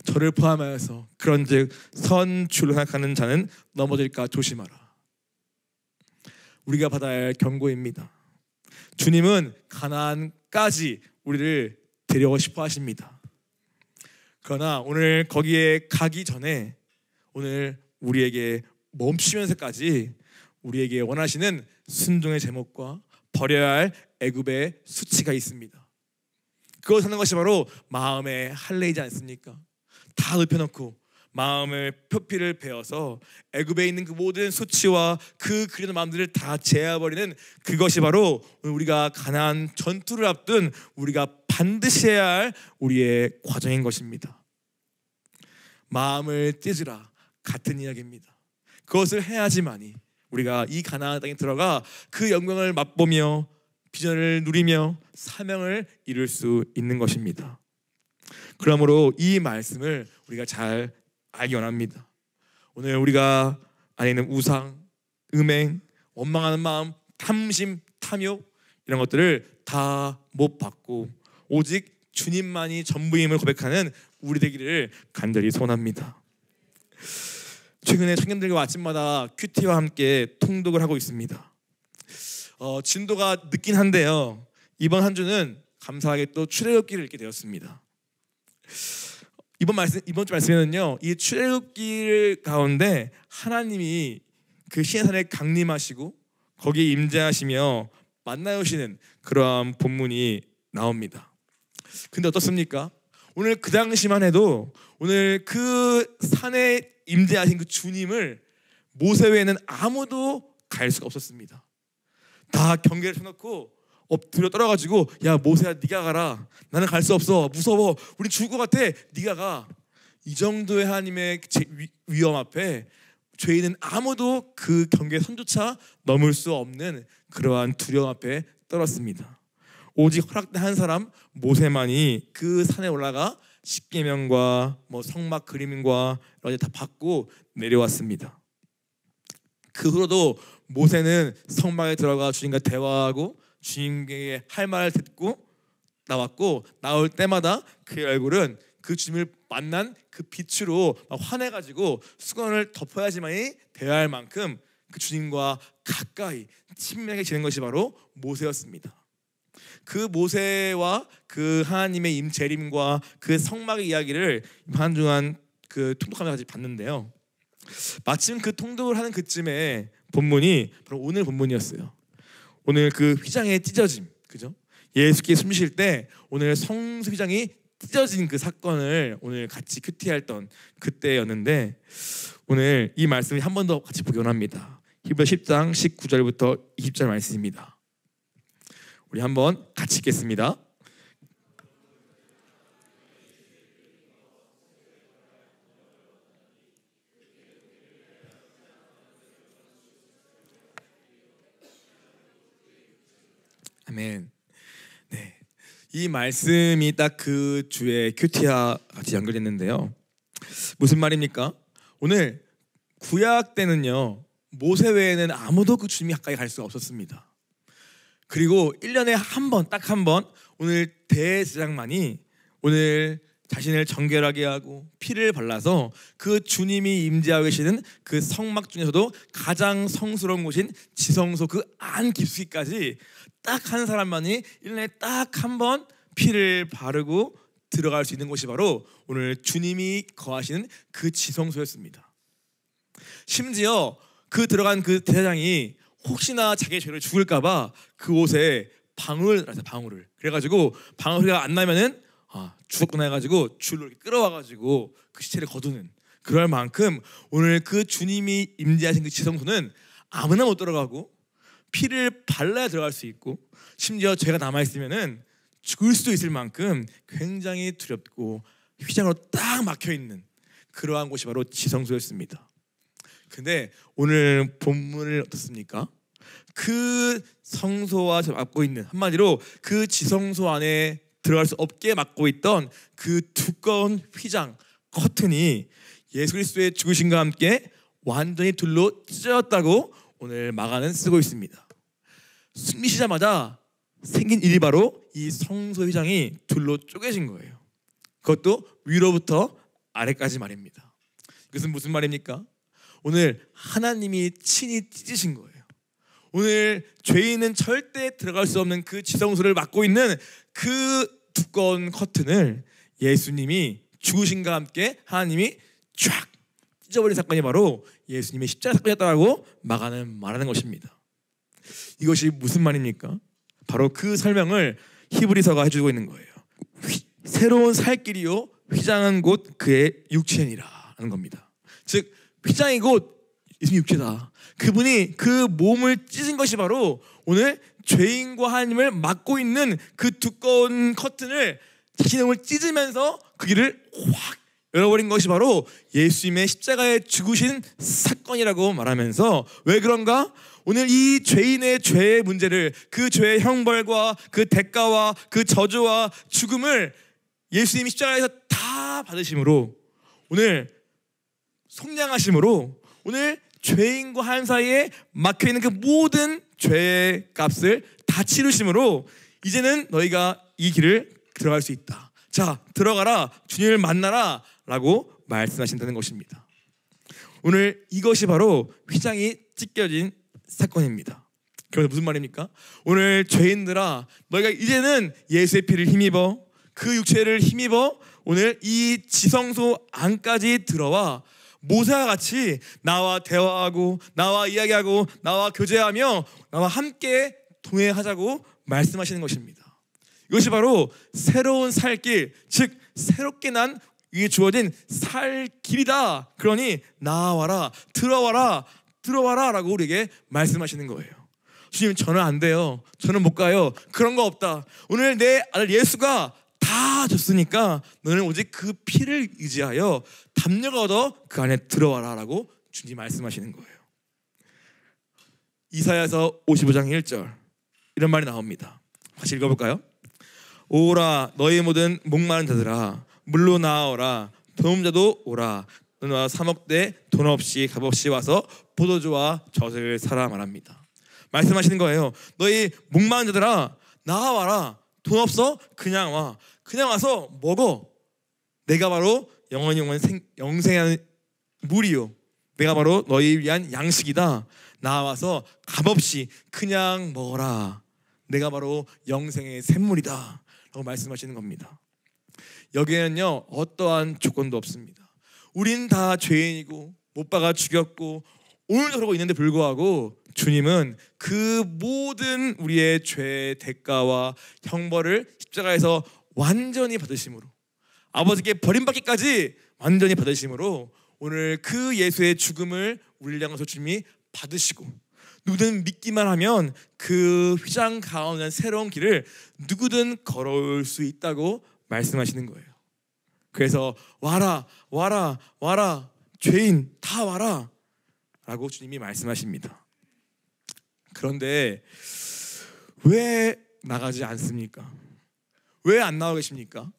저를 포함하여서 그런즉 선 줄로 생각하는 자는 넘어질까 조심하라. 우리가 받아야 할 경고입니다. 주님은 가나안까지 우리를 데려오고 싶어 하십니다. 그러나 오늘 거기에 가기 전에 오늘 우리에게 멈추면서까지 우리에게 원하시는 순종의 제목과 버려야 할 애굽의 수치가 있습니다. 그걸 사는 것이 바로 마음의 할례이지 않습니까? 다 눕혀놓고 마음을 표피를 베어서 애굽에 있는 그 모든 수치와 그 그리는 마음들을 다 제어버리는 그것이 바로 우리가 가나안 전투를 앞둔 우리가 반드시 해야 할 우리의 과정인 것입니다. 마음을 찢으라 같은 이야기입니다. 그것을 해야지만이 우리가 이 가나안 땅에 들어가 그 영광을 맛보며 비전을 누리며 사명을 이룰 수 있는 것입니다. 그러므로 이 말씀을 우리가 잘 알기 원합니다. 오늘 우리가 안에 있는 우상, 음행, 원망하는 마음, 탐심, 탐욕 이런 것들을 다 못 받고 오직 주님만이 전부임을 고백하는 우리 되기를 간절히 소원합니다. 최근에 청년들과 아침마다 큐티와 함께 통독을 하고 있습니다. 진도가 늦긴 한데요. 이번 한 주는 감사하게 또 출애굽기를 읽게 되었습니다. 이번 주 말씀에는요, 이 출애굽기 가운데 하나님이 그 시내산에 강림하시고 거기에 임재하시며 만나오시는 그러한 본문이 나옵니다. 근데 어떻습니까? 오늘 그 당시만 해도 오늘 그 산에 임재하신 그 주님을 모세 외에는 아무도 갈 수가 없었습니다. 다 경계를 쳐놓고 엎드려 떨어가지고 야 모세야 네가 가라, 나는 갈 수 없어, 무서워, 우리 죽을 것 같아, 네가 가. 이 정도의 하나님의 위험 앞에 죄인은 아무도 그 경계 선조차 넘을 수 없는 그러한 두려움 앞에 떨었습니다. 오직 허락된 한 사람 모세만이 그 산에 올라가 십계명과 성막 그림과 여러 가지 다 받고 내려왔습니다. 그 후로도 모세는 성막에 들어가 주님과 대화하고 주님에게 할 말을 듣고 나왔고, 나올 때마다 그의 얼굴은 그 주님을 만난 그 빛으로 환해가지고 수건을 덮어야지만이 대화할 만큼 그 주님과 가까이 친밀하게 지낸 것이 바로 모세였습니다. 그 모세와 그 하나님의 임재림과 그 성막의 이야기를 한 주간 그 통독하면서 같이 봤는데요. 마침 그 통독을 하는 그쯤에 본문이 바로 오늘 본문이었어요. 오늘 그 휘장의 찢어짐, 그죠? 예수께서 숨 쉴 때 오늘 성수 휘장이 찢어진 그 사건을 오늘 같이 큐티했던 그때였는데, 오늘 이 말씀을 한 번 더 같이 보기 원합니다. 히브리서 10장 19절부터 20절 말씀입니다. 우리 한번 같이 읽겠습니다. 아멘. 네, 이 말씀이 딱 그 주의 큐티와 같이 연결됐는데요. 무슨 말입니까? 오늘 구약 때는요, 모세 외에는 아무도 그 주님이 가까이 갈 수가 없었습니다. 그리고 1년에 한 번, 딱 한 번 오늘 대제사장만이 오늘 자신을 정결하게 하고 피를 발라서 그 주님이 임재하고 계시는 그 성막 중에서도 가장 성스러운 곳인 지성소 그 안 깊숙이까지 딱 한 사람만이 1년에 딱 한 번 피를 바르고 들어갈 수 있는 곳이 바로 오늘 주님이 거하시는 그 지성소였습니다. 심지어 그 들어간 그 대제사장이 혹시나 자기의 죄를 죽을까봐 그 옷에 방울을 달았어요. 방울을. 그래가지고 방울이가 안 나면은 죽었구나 해가지고 줄로 이렇게 끌어와가지고 그 시체를 거두는, 그럴 만큼 오늘 그 주님이 임재하신 그 지성소는 아무나 못 들어가고 피를 발라야 들어갈 수 있고, 심지어 죄가 남아있으면은 죽을 수도 있을 만큼 굉장히 두렵고 휘장으로 딱 막혀있는 그러한 곳이 바로 지성소였습니다. 근데 오늘 본문을 어떻습니까? 그 성소와 막고 있는, 한마디로 그 지성소 안에 들어갈 수 없게 막고 있던 그 두꺼운 휘장 커튼이 예수 그리스도의 죽으심과 함께 완전히 둘로 찢어졌다고 오늘 마가는 쓰고 있습니다. 숨쉬자마자 생긴 일이 바로 이 성소 휘장이 둘로 쪼개진 거예요. 그것도 위로부터 아래까지 말입니다. 이것은 무슨 말입니까? 오늘 하나님이 친히 찢으신 거예요. 오늘 죄인은 절대 들어갈 수 없는 그 지성소를 막고 있는 그 두꺼운 커튼을 예수님이 죽으심과 함께 하나님이 쫙 찢어버린 사건이 바로 예수님의 십자가 사건이었다고 말하는 것입니다. 이것이 무슨 말입니까? 바로 그 설명을 히브리서가 해주고 있는 거예요. 새로운 살 길이요 휘장은 곧 그의 육체니라 하는 겁니다. 즉 휘장이 곧 예수님 육체다. 그분이 그 몸을 찢은 것이 바로 오늘 죄인과 하나님을 막고 있는 그 두꺼운 커튼을 자신의 몸을 찢으면서 그 길을 확 열어버린 것이 바로 예수님의 십자가에 죽으신 사건이라고 말하면서, 왜 그런가? 오늘 이 죄인의 죄의 문제를, 그 죄의 형벌과 그 대가와 그 저주와 죽음을 예수님이 십자가에서 다 받으심으로, 오늘 속량하심으로, 오늘 죄인과 하나님 사이에 막혀있는 그 모든 죄의 값을 다 치르심으로 이제는 너희가 이 길을 들어갈 수 있다. 자, 들어가라, 주님을 만나라 라고 말씀하신다는 것입니다. 오늘 이것이 바로 휘장이 찢겨진 사건입니다. 그래서 무슨 말입니까? 오늘 죄인들아, 너희가 이제는 예수의 피를 힘입어, 그 육체를 힘입어 오늘 이 지성소 안까지 들어와 모세와 같이 나와 대화하고 나와 이야기하고 나와 교제하며 나와 함께 동행하자고 말씀하시는 것입니다. 이것이 바로 새로운 살길, 즉 새롭게 난 위에 주어진 살 길이다. 그러니 나와라, 들어와라 라고 우리에게 말씀하시는 거예요. 주님, 저는 안 돼요, 저는 못 가요, 그런 거 없다. 오늘 내 아들 예수가 다 줬으니까 너는 오직 그 피를 의지하여 담력 얻어 그 안에 들어와라 라고 주님 말씀하시는 거예요. 이사야서 55장 1절 이런 말이 나옵니다. 같이 읽어볼까요? 오라 너희 모든 목마른 자들아 물로 나아오라, 돈 없는 자도 오라, 너와 사 먹되 돈 없이 값없이 와서 포도주와 젖을 사라 말합니다. 말씀하시는 거예요. 너희 목마른 자들아 나와라, 돈 없어? 그냥 와, 그냥 와서 먹어. 내가 바로 영원히 영생하는 물이요, 내가 바로 너희 위한 양식이다. 나와서 값없이 그냥 먹어라, 내가 바로 영생의 샘물이다 라고 말씀하시는 겁니다. 여기에는요 어떠한 조건도 없습니다. 우린 다 죄인이고 못 박아 죽였고 오늘도 그러고 있는데 불구하고 주님은 그 모든 우리의 죄의 대가와 형벌을 십자가에서 완전히 받으심으로, 아버지께 버림받기까지 완전히 받으심으로 오늘 그 예수의 죽음을 우리를 향해서 주님이 받으시고, 누구든 믿기만 하면 그 휘장 가운데 새로운 길을 누구든 걸어올 수 있다고 말씀하시는 거예요. 그래서 와라 와라 와라, 죄인 다 와라 라고 주님이 말씀하십니다. 그런데 왜 나가지 않습니까? 왜 안 나와 계십니까?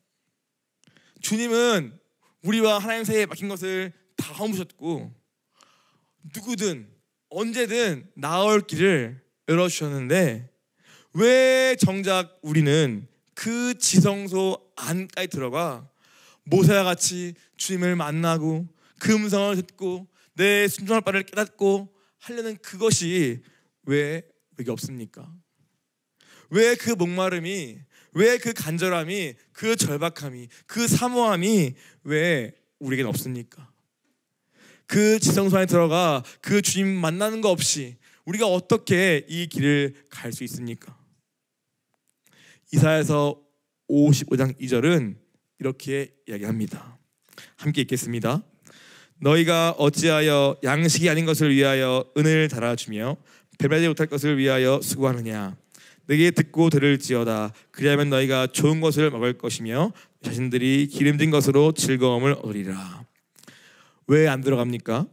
주님은 우리와 하나님 사이에 막힌 것을 다 허무셨고 누구든 언제든 나올 길을 열어주셨는데 왜 정작 우리는 그 지성소 안까지 들어가 모세와 같이 주님을 만나고 그 음성을 듣고 내 순종할 바를 깨닫고 하려는 그것이 왜 여기 없습니까? 왜 그 목마름이, 왜 그 간절함이, 그 절박함이, 그 사모함이 왜 우리에겐 없습니까? 그 지성소 안에 들어가 그 주님 만나는 거 없이 우리가 어떻게 이 길을 갈 수 있습니까? 이사야서 55장 2절은 이렇게 이야기합니다. 함께 읽겠습니다. 너희가 어찌하여 양식이 아닌 것을 위하여 은을 달아주며 배배하지 못할 것을 위하여 수고하느냐? 내게 듣고 들을지어다. 그리하면 너희가 좋은 것을 먹을 것이며 자신들이 기름진 것으로 즐거움을 얻으리라. 왜 안 들어갑니까?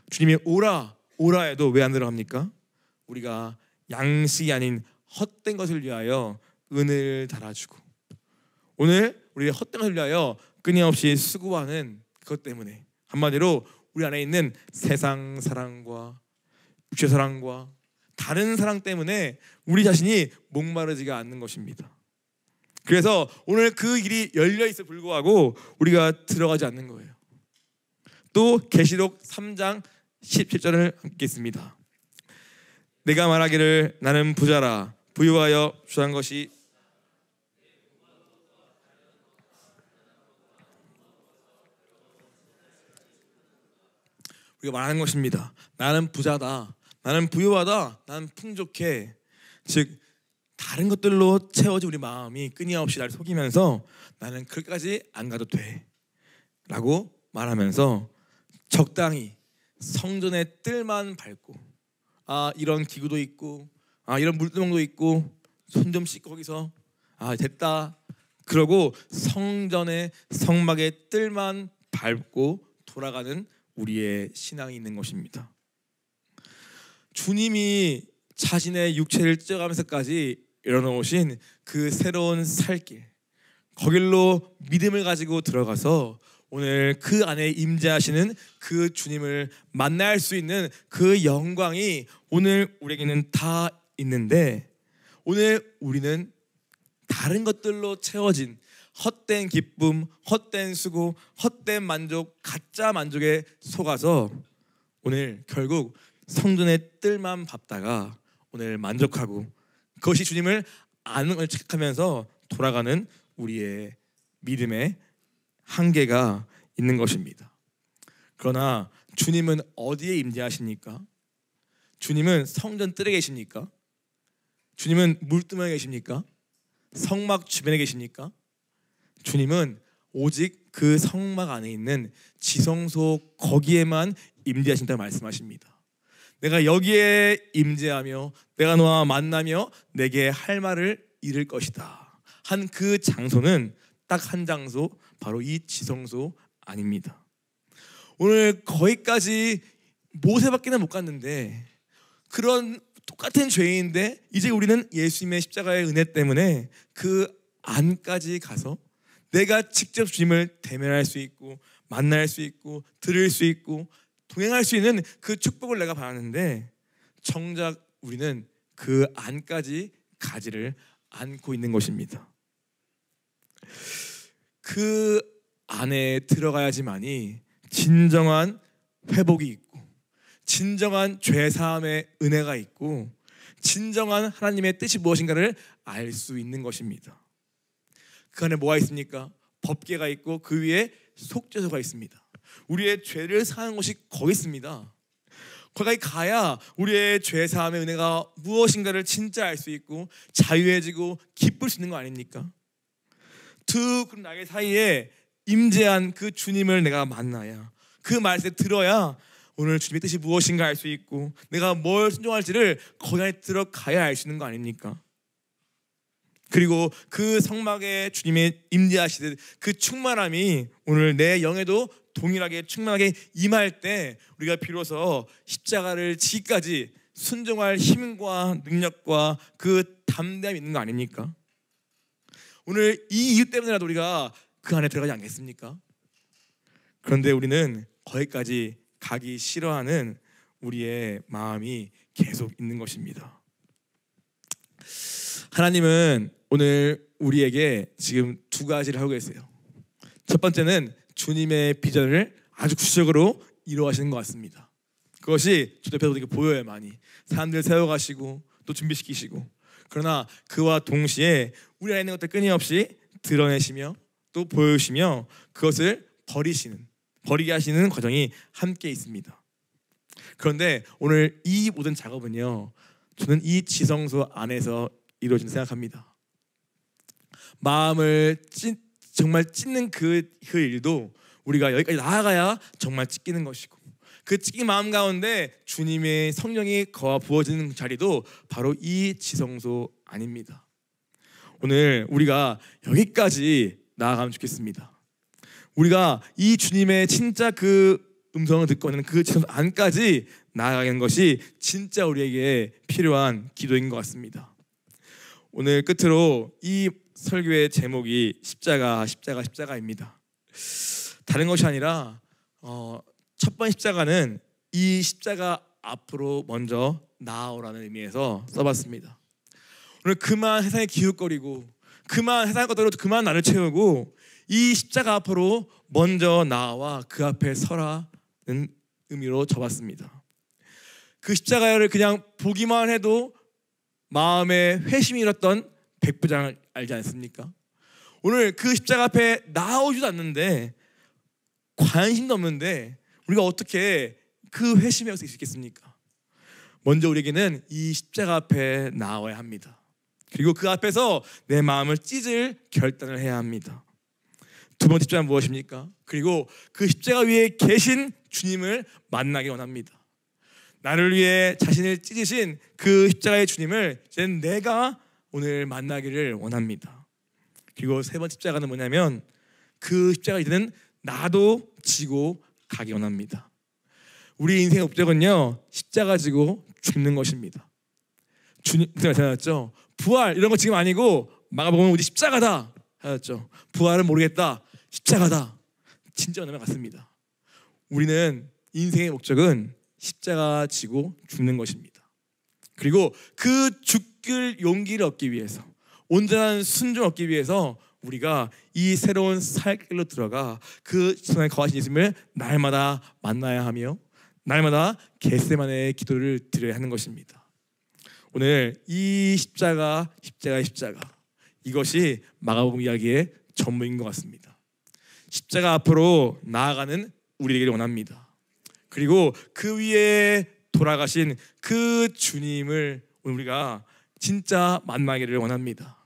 주님이 오라 오라 해도 왜 안 들어갑니까? 우리가 양식이 아닌 헛된 것을 위하여 은을 달아주고 오늘 우리의 헛된 것을 위하여 끊임없이 수고하는 그것 때문에, 한마디로 우리 안에 있는 세상 사랑과 육체 사랑과 다른 사랑 때문에 우리 자신이 목마르지가 않는 것입니다. 그래서 오늘 그 길이 열려있어 불구하고 우리가 들어가지 않는 거예요. 또 계시록 3장 17절을 함께 읽겠습니다. 내가 말하기를 나는 부자라 부유하여 주한 것이 우리가 말하는 것입니다. 나는 부자다, 나는 부유하다, 나는 풍족해. 즉 다른 것들로 채워진 우리 마음이 끊임없이 나를 속이면서 나는 그까지 안 가도 돼 라고 말하면서 적당히 성전의 뜰만 밟고, 이런 기구도 있고, 이런 물두멍도 있고, 손 좀 씻고 거기서 됐다 그러고 성전의 성막의 뜰만 밟고 돌아가는 우리의 신앙이 있는 것입니다. 주님이 자신의 육체를 찢어가면서까지 열어놓으신 그 새로운 살길, 거길로 믿음을 가지고 들어가서 오늘 그 안에 임재하시는 그 주님을 만날 수 있는 그 영광이 오늘 우리에게는 다 있는데, 오늘 우리는 다른 것들로 채워진 헛된 기쁨, 헛된 수고, 헛된 만족, 가짜 만족에 속아서 오늘 결국 성전의 뜰만 밟다가 오늘 만족하고 그것이 주님을 아는 걸 착각하면서 돌아가는 우리의 믿음의 한계가 있는 것입니다. 그러나 주님은 어디에 임재하십니까? 주님은 성전 뜰에 계십니까? 주님은 물두멍에 계십니까? 성막 주변에 계십니까? 주님은 오직 그 성막 안에 있는 지성소 거기에만 임재하신다고 말씀하십니다. 내가 여기에 임재하며 내가 너와 만나며 내게 할 말을 이룰 것이다 한 그 장소는 딱 한 장소, 바로 이 지성소 아닙니다. 오늘 거기까지 모세밖에는 못 갔는데, 그런 똑같은 죄인인데 이제 우리는 예수님의 십자가의 은혜 때문에 그 안까지 가서 내가 직접 주님을 대면할 수 있고 만날 수 있고 들을 수 있고 동행할 수 있는 그 축복을 내가 받았는데, 정작 우리는 그 안까지 가지를 않고 있는 것입니다. 그 안에 들어가야지만이 진정한 회복이 있고, 진정한 죄사함의 은혜가 있고, 진정한 하나님의 뜻이 무엇인가를 알 수 있는 것입니다. 그 안에 뭐가 있습니까? 법궤가 있고 그 위에 속죄소가 있습니다. 우리의 죄를 사하는 것이 거기 있습니다. 거기까지 가야 우리의 죄사함의 은혜가 무엇인가를 진짜 알 수 있고 자유해지고 기쁠 수 있는 거 아닙니까? 두 나의 사이에 임재한 그 주님을 내가 만나야, 그 말씀을 들어야 오늘 주님의 뜻이 무엇인가 알 수 있고 내가 뭘 순종할지를 거기 안에 들어가야 알 수 있는 거 아닙니까? 그리고 그 성막에 주님의 임재하시듯 그 충만함이 오늘 내 영에도 동일하게 충만하게 임할 때 우리가 비로소 십자가를 지기까지 순종할 힘과 능력과 그 담대함이 있는 거 아닙니까? 오늘 이 이유 때문에라도 우리가 그 안에 들어가지 않겠습니까? 그런데 우리는 거기까지 가기 싫어하는 우리의 마음이 계속 있는 것입니다. 하나님은 오늘 우리에게 지금 두 가지를 하고 계세요. 첫 번째는 주님의 비전을 아주 구체적으로 이루어가시는 것 같습니다. 그것이 저도 옆에서 이렇게 보여요. 많이 사람들 세워가시고 또 준비시키시고, 그러나 그와 동시에 우리 안에 있는 것들 끊임없이 드러내시며 또 보여주시며 그것을 버리게 하시는 과정이 함께 있습니다. 그런데 오늘 이 모든 작업은요, 저는 이 지성소 안에서 이루어진다고 생각합니다. 마음을 정말 찢는 그 일도 우리가 여기까지 나아가야 정말 찢기는 것이고, 그 찢긴 마음 가운데 주님의 성령이 거하 부어지는 자리도 바로 이 지성소 아닙니다. 오늘 우리가 여기까지 나아가면 좋겠습니다. 우리가 이 주님의 진짜 그 음성을 듣고는 그 지성소 안까지 나아가는 것이 진짜 우리에게 필요한 기도인 것 같습니다. 오늘 끝으로 이 설교의 제목이 십자가입니다. 다른 것이 아니라 첫 번째 십자가는 이 십자가 앞으로 먼저 나아오라는 의미에서 써봤습니다. 오늘 그만 세상에 기웃거리고 그만 세상의 것들로 그만 나를 채우고 이 십자가 앞으로 먼저 나와 그 앞에 서라는 의미로 접었습니다. 그 십자가를 그냥 보기만 해도 마음에 회심이 일었던 백부장을 알지 않습니까? 오늘 그 십자가 앞에 나오지도 않는데 관심도 없는데 우리가 어떻게 그 회심이 어떻게 있겠습니까? 먼저 우리에게는 이 십자가 앞에 나와야 합니다. 그리고 그 앞에서 내 마음을 찢을 결단을 해야 합니다. 두 번째 십자가는 무엇입니까? 그리고 그 십자가 위에 계신 주님을 만나기 원합니다. 나를 위해 자신을 찢으신 그 십자가의 주님을 이제 내가 오늘 만나기를 원합니다. 그리고 세 번째 십자가는 뭐냐면 그 십자가 이제는 나도 지고 가기 원합니다. 우리 인생의 목적은요, 십자가 지고 죽는 것입니다. 주님 하셨죠. 부활 이런 거 지금 아니고 마가복음은 우리 십자가다 하셨죠. 부활은 모르겠다. 십자가다. 진짜 만나면 같습니다. 우리는 인생의 목적은 십자가 지고 죽는 것입니다. 그리고 그 죽을 용기를 얻기 위해서, 온전한 순종을 얻기 위해서 우리가 이 새로운 살길로 들어가 그 성령의 거하신 예수님을 날마다 만나야 하며 날마다 겟세마네의 기도를 드려야 하는 것입니다. 오늘 이 십자가 이것이 마가복음 이야기의 전부인 것 같습니다. 십자가 앞으로 나아가는 우리에게 원합니다. 그리고 그 위에 돌아가신 그 주님을 우리가 진짜 만나기를 원합니다.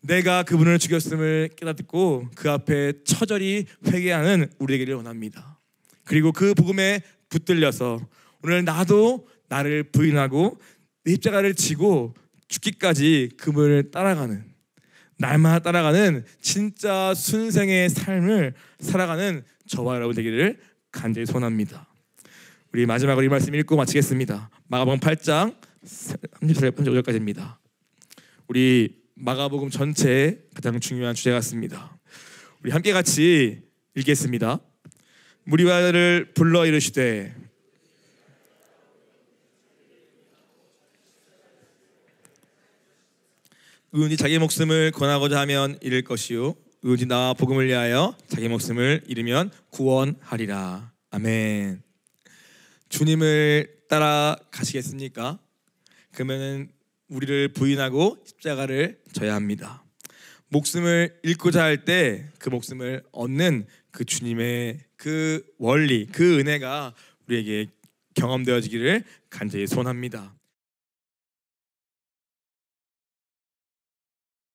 내가 그분을 죽였음을 깨닫고 그 앞에 처절히 회개하는 우리에게를 원합니다. 그리고 그 복음에 붙들려서 오늘 나도 나를 부인하고 내 십자가를 지고 죽기까지 그분을 따라가는, 날마다 따라가는 진짜 순생의 삶을 살아가는 저와 여러분 되기를 간절히 소원합니다. 우리 마지막으로 이 말씀 읽고 마치겠습니다. 마가복음 8장 35절까지입니다. 우리 마가복음 전체의 가장 중요한 주제 같습니다. 우리 함께 같이 읽겠습니다. 무리와를 불러 이르시되 의인이 자기 목숨을 권하고자 하면 잃을 것이요 의인이 나와 복음을 위하여 자기 목숨을 잃으면 구원하리라. 아멘. 주님을 따라 가시겠습니까? 그러면 우리를 부인하고 십자가를 져야 합니다. 목숨을 잃고자 할 때 그 목숨을 얻는 그 주님의 그 원리, 그 은혜가 우리에게 경험되어지기를 간절히 소원합니다.